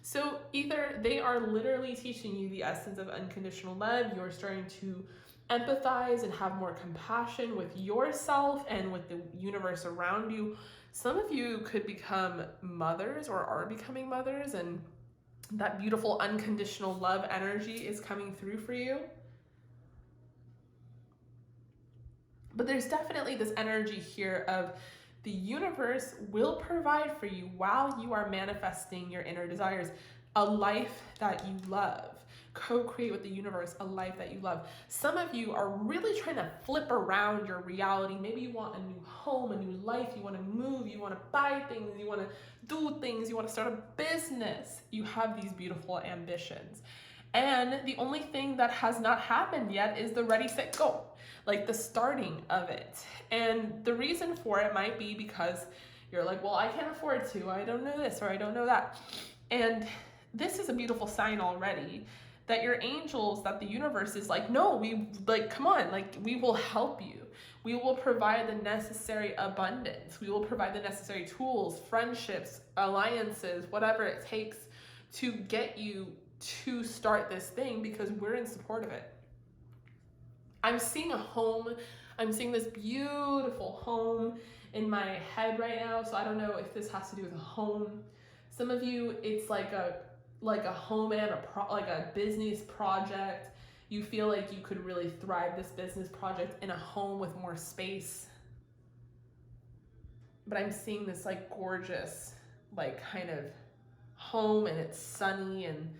So either they are literally teaching you the essence of unconditional love, you're starting to empathize and have more compassion with yourself and with the universe around you. Some of you could become mothers or are becoming mothers, and that beautiful unconditional love energy is coming through for you. But there's definitely this energy here of the universe will provide for you while you are manifesting your inner desires, a life that you love. co-create with the universe a life that you love. Some of you are really trying to flip around your reality. Maybe you want a new home, a new life, you want to move, you want to buy things, you want to do things, you want to start a business. You have these beautiful ambitions. And the only thing that has not happened yet is the ready, set, go, like the starting of it. And the reason for it might be because you're like, well, I can't afford to, I don't know this, or I don't know that. And this is a beautiful sign already that your angels, that the universe is like, no, come on, like, we will help you. We will provide the necessary abundance. We will provide the necessary tools, friendships, alliances, whatever it takes to get you to start this thing, because we're in support of it. I'm seeing a home. I'm seeing this beautiful home in my head right now. So I don't know if this has to do with a home. Some of you, it's like a home and a business project. You feel like you could really thrive this business project in a home with more space. But I'm seeing this like gorgeous, like kind of home, and it's sunny and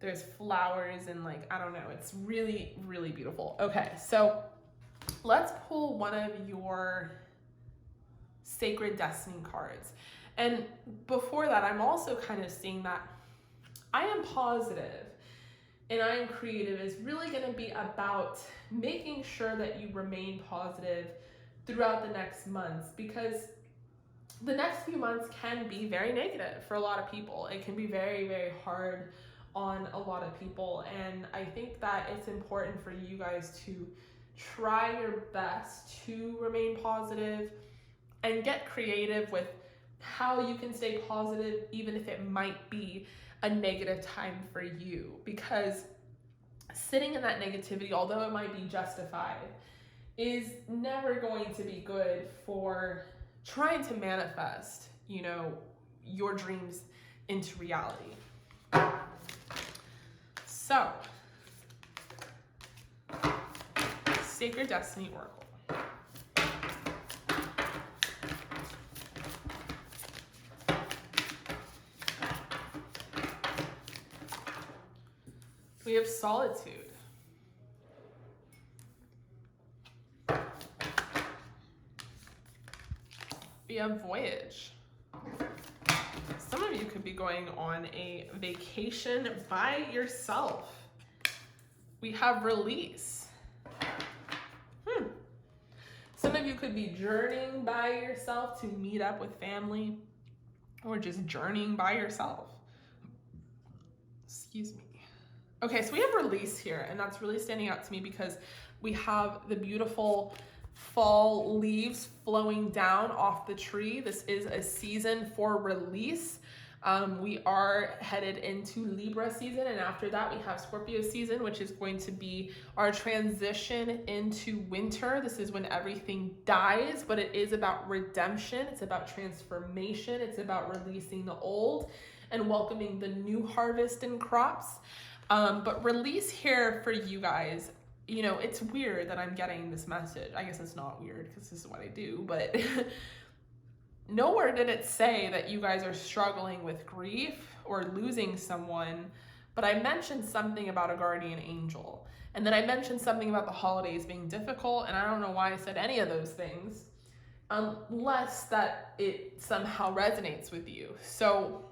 there's flowers and like, I don't know, it's really, really beautiful. Okay, so let's pull one of your Sacred Destiny cards. And before that, I'm also kind of seeing that I am positive and I am creative is really going to be about making sure that you remain positive throughout the next months, because the next few months can be very negative for a lot of people. It can be very, very hard on a lot of people. And I think that it's important for you guys to try your best to remain positive and get creative with how you can stay positive, even if it might be a negative time for you. Because sitting in that negativity, although it might be justified, is never going to be good for trying to manifest, your dreams into reality. So, Sacred Destiny Oracle. We have Solitude. We have Voyage. Some of you could be going on a vacation by yourself. We have Release. Some of you could be journeying by yourself to meet up with family, or just journeying by yourself. Excuse me. Okay, so we have Release here, and that's really standing out to me because we have the beautiful fall leaves flowing down off the tree. This is a season for release. We are headed into Libra season, and after that we have Scorpio season, which is going to be our transition into winter. This is when everything dies, but it is about redemption. It's about transformation. It's about releasing the old and welcoming the new harvest and crops. But release here for you guys, it's weird that I'm getting this message. I guess it's not weird because this is what I do, but nowhere did it say that you guys are struggling with grief or losing someone, but I mentioned something about a guardian angel. And then I mentioned something about the holidays being difficult, and I don't know why I said any of those things, unless that it somehow resonates with you. So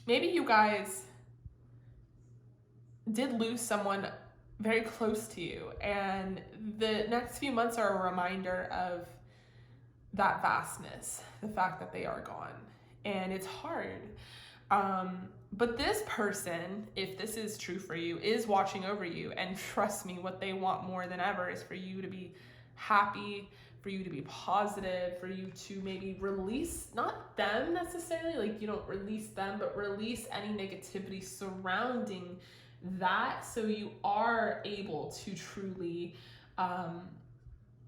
maybe you guys did lose someone very close to you, and the next few months are a reminder of that vastness, the fact that they are gone, and it's hard. But this person, if this is true for you, is watching over you, and trust me, what they want more than ever is for you to be happy, for you to be positive, for you to maybe release, not them necessarily, like you don't release them, but release any negativity surrounding that, so you are able to truly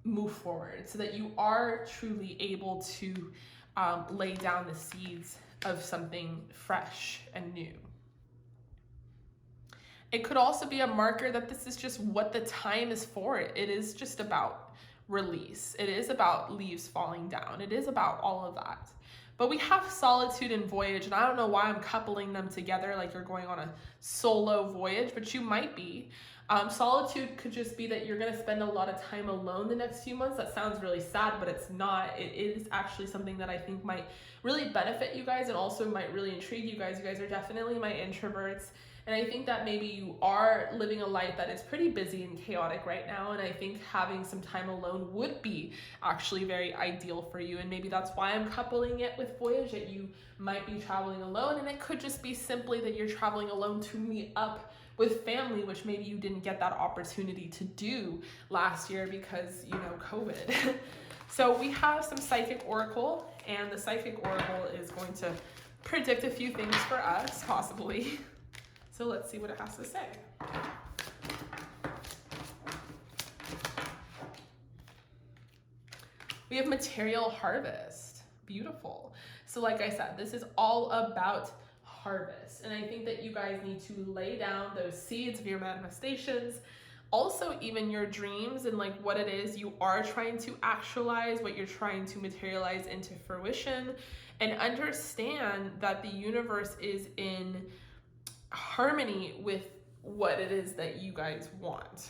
move forward, so that you are truly able to lay down the seeds of something fresh and new. It could also be a marker that this is just what the time is for. It is just about release. It is about leaves falling down. It is about all of that. But we have solitude and voyage, and I don't know why I'm coupling them together like you're going on a solo voyage, but you might be. Solitude could just be that you're going to spend a lot of time alone the next few months. That sounds really sad, but it's not. It is actually something that I think might really benefit you guys and also might really intrigue you guys. You guys are definitely my introverts. And I think that maybe you are living a life that is pretty busy and chaotic right now. And I think having some time alone would be actually very ideal for you. And maybe that's why I'm coupling it with voyage, that you might be traveling alone. And it could just be simply that you're traveling alone to meet up with family, which maybe you didn't get that opportunity to do last year because, COVID. So we have some Psychic Oracle, and the Psychic Oracle is going to predict a few things for us, possibly. So let's see what it has to say. We have Material Harvest. Beautiful. So like I said, this is all about harvest. And I think that you guys need to lay down those seeds of your manifestations, also even your dreams and like what it is you are trying to actualize, what you're trying to materialize into fruition, and understand that the universe is in harmony with what it is that you guys want.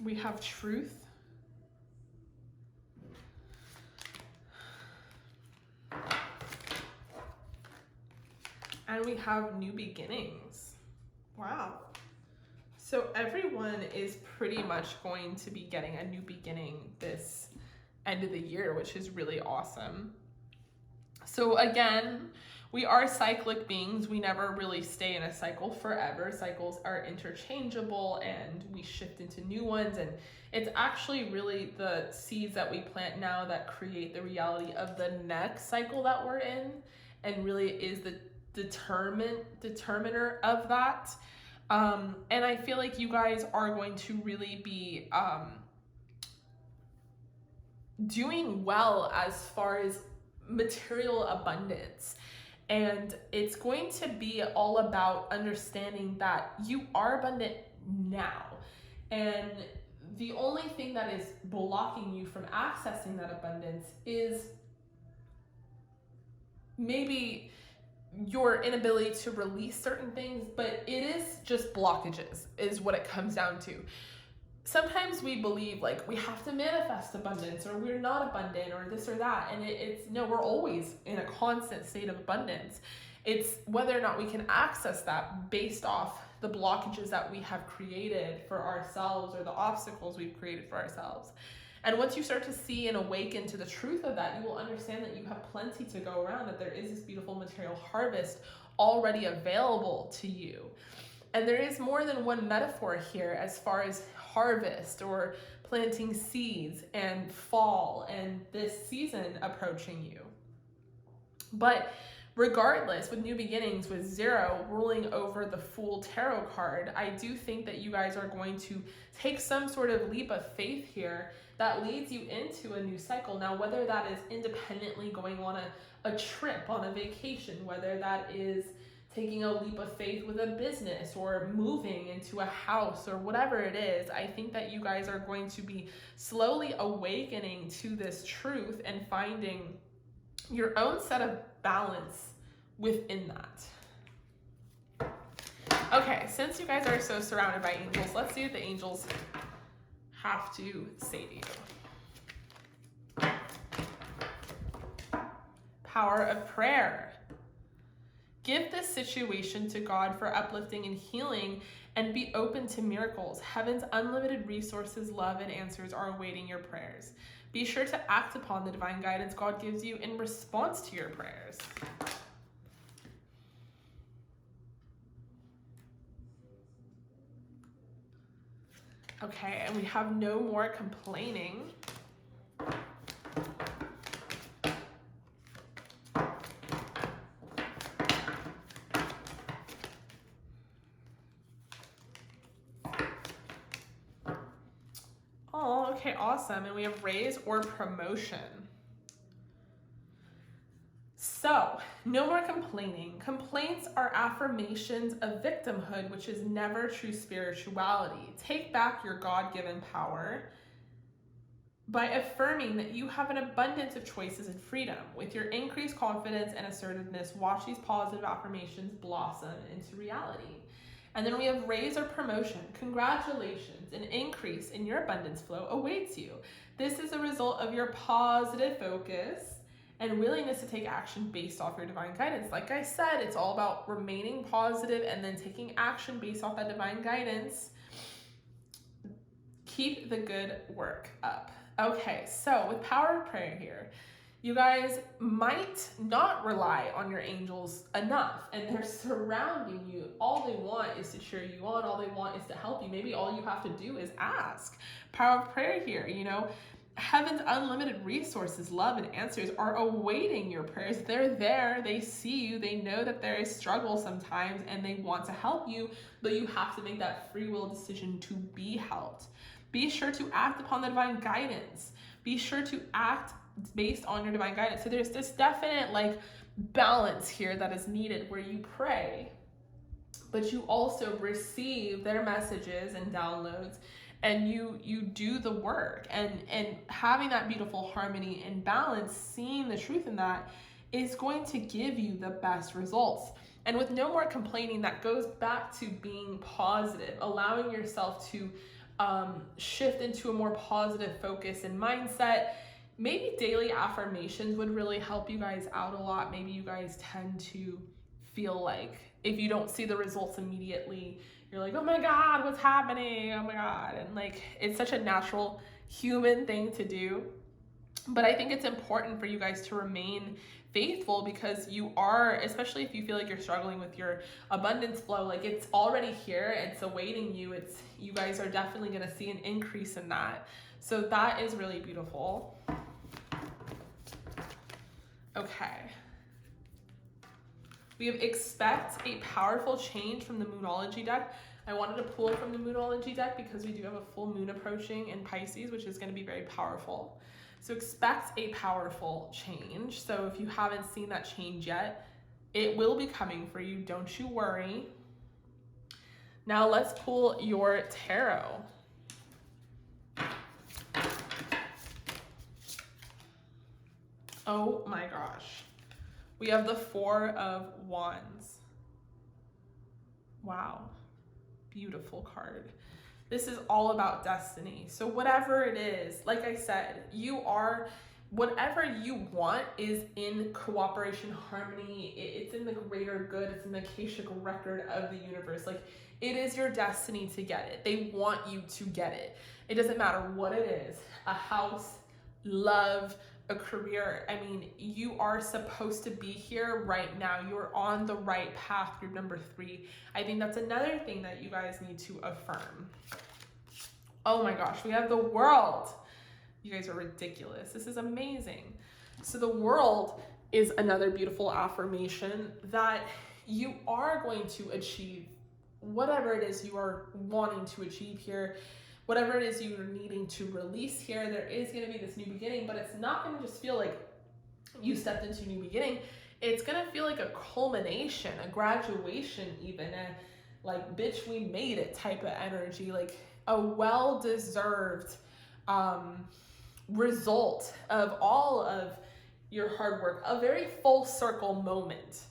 We have Truth. And we have New Beginnings. Wow. So everyone is pretty much going to be getting a new beginning this end of the year, which is really awesome. So again, we are cyclic beings. We never really stay in a cycle forever. Cycles are interchangeable and we shift into new ones. And it's actually really the seeds that we plant now that create the reality of the next cycle that we're in, and really is the determiner of that. And I feel like you guys are going to really be doing well as far as material abundance. And it's going to be all about understanding that you are abundant now. And the only thing that is blocking you from accessing that abundance is maybe your inability to release certain things, but it is just blockages is what it comes down to. Sometimes we believe like we have to manifest abundance, or we're not abundant, or this or that. And it's no, we're always in a constant state of abundance. It's whether or not we can access that based off the blockages that we have created for ourselves, or the obstacles we've created for ourselves. And once you start to see and awaken to the truth of that, you will understand that you have plenty to go around, that there is this beautiful material harvest already available to you. And there is more than one metaphor here as far as harvest or planting seeds and fall and this season approaching you. But regardless, with New Beginnings, with 0 ruling over the Fool Tarot card, I do think that you guys are going to take some sort of leap of faith here that leads you into a new cycle. Now, whether that is independently going on a trip, on a vacation, whether that is taking a leap of faith with a business or moving into a house or whatever it is, I think that you guys are going to be slowly awakening to this truth and finding your own set of balance within that. Okay, since you guys are so surrounded by angels, let's see what the angels have to say to you. Power of prayer. Give this situation to God for uplifting and healing, and be open to miracles. Heaven's unlimited resources, love, and answers are awaiting your prayers. Be sure to act upon the divine guidance God gives you in response to your prayers. Okay, and we have no more complaining. Oh, okay, awesome. And we have raise or promotion. So, no more complaining. Complaints are affirmations of victimhood, which is never true spirituality. Take back your God-given power by affirming that you have an abundance of choices and freedom. With your increased confidence and assertiveness, watch these positive affirmations blossom into reality. And then we have raise or promotion. Congratulations, an increase in your abundance flow awaits you. This is a result of your positive focus and willingness to take action based off your divine guidance. Like I said, it's all about remaining positive and then taking action based off that divine guidance. Keep the good work up. Okay, so with power of prayer here, you guys might not rely on your angels enough, and they're surrounding you. All they want is to cheer you on. All they want is to help you. Maybe all you have to do is ask. Power of prayer here, you know. Heaven's unlimited resources, love, and answers are awaiting your prayers. They're there. They see you. They know that there is struggle sometimes, and they want to help you, but you have to make that free will decision to be helped. Be sure to act upon the divine guidance. Be sure to act based on your divine guidance. So there's this definite like balance here that is needed where you pray, but you also receive their messages and downloads, and you do the work, and having that beautiful harmony and balance, seeing the truth in that is going to give you the best results. And with no more complaining, that goes back to being positive, allowing yourself to shift into a more positive focus and mindset. Maybe daily affirmations would really help you guys out a lot. Maybe you guys tend to feel like if you don't see the results immediately, you're like, oh my God, what's happening? Oh my God. And like, it's such a natural human thing to do. But I think it's important for you guys to remain faithful, because you are, especially if you feel like you're struggling with your abundance flow, like it's already here, it's awaiting you. You guys are definitely going to see an increase in that. So that is really beautiful. Okay. We have expect a powerful change from the Moonology deck. I wanted to pull from the Moonology deck because we do have a full moon approaching in Pisces, which is going to be very powerful. So expect a powerful change. So if you haven't seen that change yet, it will be coming for you. Don't you worry. Now let's pull your tarot. Oh my gosh. We have the Four of Wands. Wow. Beautiful card. This is all about destiny. So whatever it is, like I said, whatever you want is in cooperation, harmony. It's in the greater good. It's in the Cashapp record of the universe. Like, it is your destiny to get it. They want you to get it. It doesn't matter what it is, a house, love, a career. I mean, you are supposed to be here right now. You're on the right path. Group number 3. I think that's another thing that you guys need to affirm. Oh my gosh, we have the World. You guys are ridiculous. This is amazing. So the World is another beautiful affirmation that you are going to achieve whatever it is you are wanting to achieve here. Whatever it is you're needing to release here, there is going to be this new beginning, but it's not going to just feel like you stepped into a new beginning. It's going to feel like a culmination, a graduation even, a like, bitch, we made it type of energy, like a well-deserved result of all of your hard work. A very full circle moment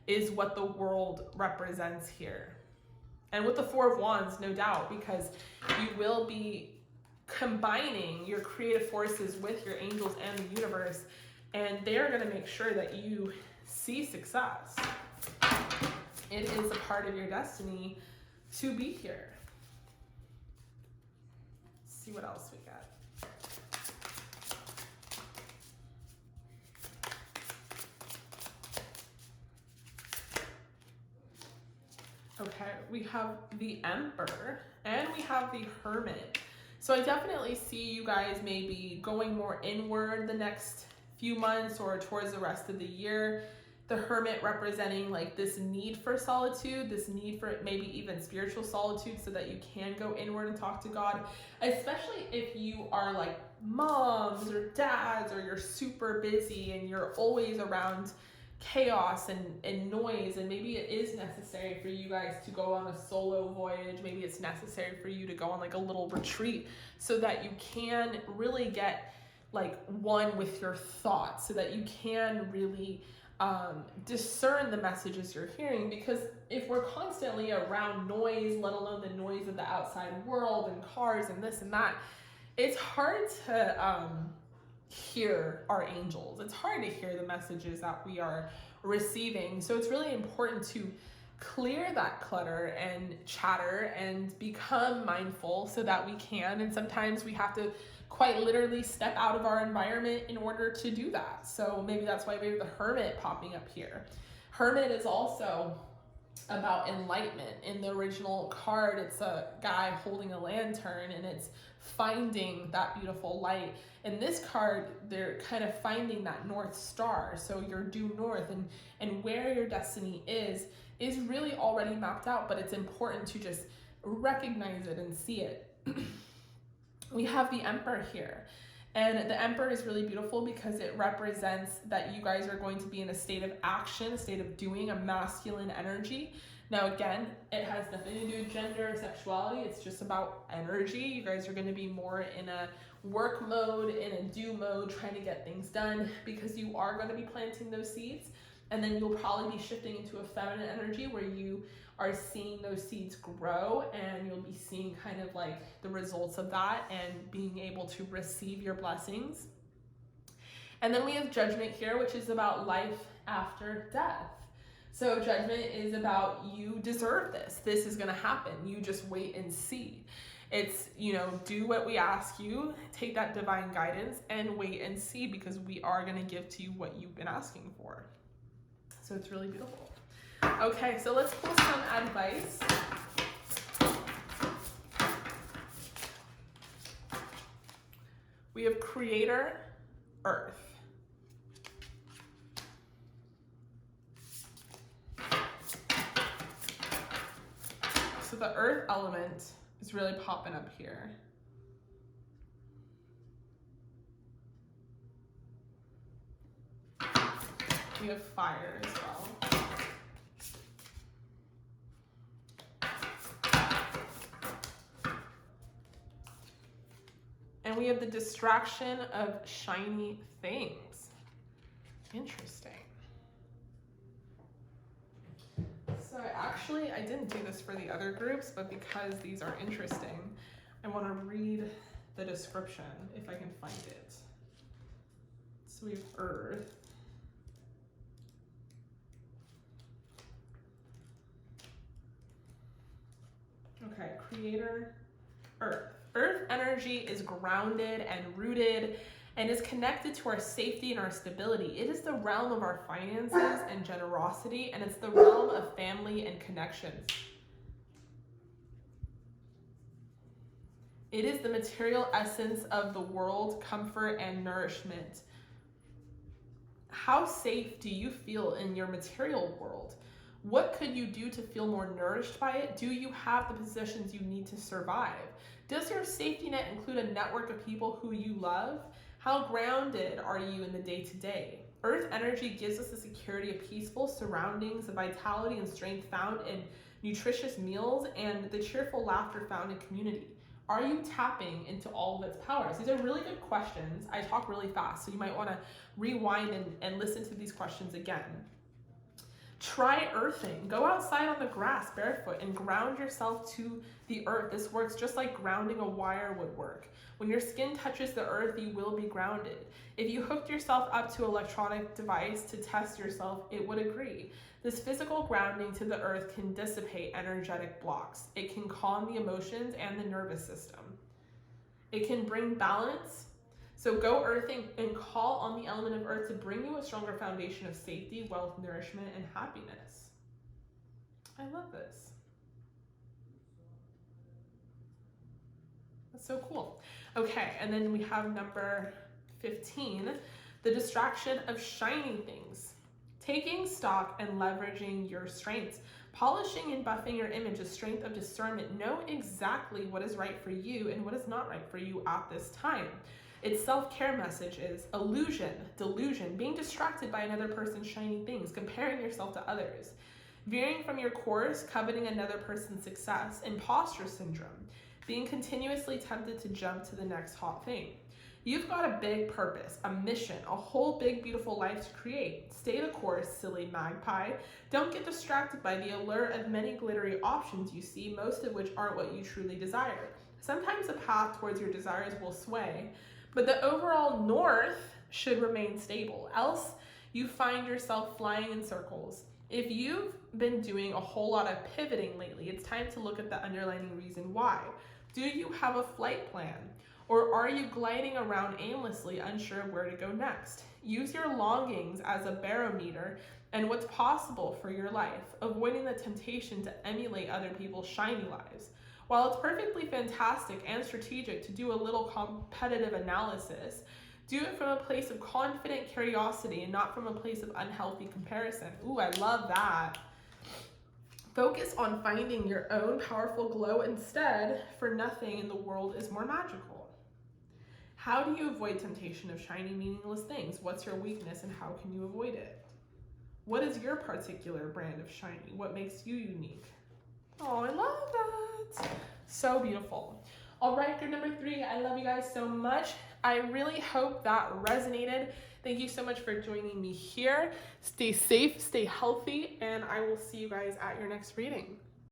is what the World represents here. And with the Four of Wands, no doubt, because you will be combining your creative forces with your angels and the universe, and they're going to make sure that you see success. It is a part of your destiny to be here. Let's see what else we got. Okay, we have the Emperor and we have the Hermit. So I definitely see you guys maybe going more inward the next few months or towards the rest of the year. The Hermit representing like this need for solitude, this need for maybe even spiritual solitude so that you can go inward and talk to God, especially if you are like moms or dads or you're super busy and you're always around chaos and noise, and maybe it is necessary for you guys to go on a solo voyage. Maybe it's necessary for you to go on like a little retreat so that you can really get like one with your thoughts, so that you can really discern the messages you're hearing. Because if we're constantly around noise, let alone the noise of the outside world and cars and this and that, it's hard to hear our angels. It's hard to hear the messages that we are receiving. So it's really important to clear that clutter and chatter and become mindful so that we can. And sometimes we have to quite literally step out of our environment in order to do that. So maybe that's why we have the Hermit popping up here. Hermit is also about enlightenment. In the original card, it's a guy holding a lantern and it's finding that beautiful light. In this card, they're kind of finding that North Star. So you're due north, and where your destiny is really already mapped out, but it's important to just recognize it and see it. We have the Emperor here. And the Emperor is really beautiful because it represents that you guys are going to be in a state of action, a state of doing, a masculine energy. Now, again, it has nothing to do with gender or sexuality. It's just about energy. You guys are going to be more in a work mode, in a do mode, trying to get things done, because you are going to be planting those seeds. And then you'll probably be shifting into a feminine energy where you are seeing those seeds grow, and you'll be seeing kind of like the results of that and being able to receive your blessings. And then we have Judgment here, which is about life after death. So Judgment is about, you deserve this. This is going to happen. You just wait and see. It's, do what we ask you, take that divine guidance and wait and see, because we are going to give to you what you've been asking for. So it's really beautiful. Okay, so let's pull some advice. We have Creator, Earth. So the Earth element is really popping up here. We have Fire as well. And we have the distraction of shiny things. Interesting. So I didn't do this for the other groups, but because these are interesting, I want to read the description if I can find it. So we have Earth. Okay, Creator, Earth. Earth energy is grounded and rooted and is connected to our safety and our stability. It is the realm of our finances and generosity, and it's the realm of family and connections. It is the material essence of the world, comfort and nourishment. How safe do you feel in your material world? What could you do to feel more nourished by it? Do you have the possessions you need to survive? Does your safety net include a network of people who you love? How grounded are you in the day-to-day? Earth energy gives us the security of peaceful surroundings, the vitality and strength found in nutritious meals, and the cheerful laughter found in community. Are you tapping into all of its powers? These are really good questions. I talk really fast, so you might want to rewind and listen to these questions again. Try earthing. Go outside on the grass barefoot and ground yourself to the earth. This works just like grounding a wire would work. When your skin touches the earth, you will be grounded. If you hooked yourself up to an electronic device to test yourself, it would agree. This physical grounding to the earth can dissipate energetic blocks. It can calm the emotions and the nervous system. It can bring balance. So go earthing and call on the element of earth to bring you a stronger foundation of safety, wealth, nourishment, and happiness. I love this. That's so cool. Okay, and then we have number 15, the distraction of shiny things. Taking stock and leveraging your strengths. Polishing and buffing your image, a strength of discernment. Know exactly what is right for you and what is not right for you at this time. Its self-care message is illusion, delusion, being distracted by another person's shiny things, comparing yourself to others, veering from your course, coveting another person's success, imposter syndrome, being continuously tempted to jump to the next hot thing. You've got a big purpose, a mission, a whole big beautiful life to create. Stay the course, silly magpie. Don't get distracted by the allure of many glittery options you see, most of which aren't what you truly desire. Sometimes the path towards your desires will sway, but the overall north should remain stable, else you find yourself flying in circles. If you've been doing a whole lot of pivoting lately, it's time to look at the underlying reason why. Do you have a flight plan? Or are you gliding around aimlessly, unsure of where to go next? Use your longings as a barometer and what's possible for your life, avoiding the temptation to emulate other people's shiny lives. While it's perfectly fantastic and strategic to do a little competitive analysis, do it from a place of confident curiosity and not from a place of unhealthy comparison. Ooh, I love that. Focus on finding your own powerful glow instead, for nothing in the world is more magical. How do you avoid temptation of shiny, meaningless things? What's your weakness and how can you avoid it? What is your particular brand of shiny? What makes you unique? Oh, I love that. So beautiful. All right, group number 3, I love you guys so much. I really hope that resonated. Thank you so much for joining me here. Stay safe, stay healthy, and I will see you guys at your next reading.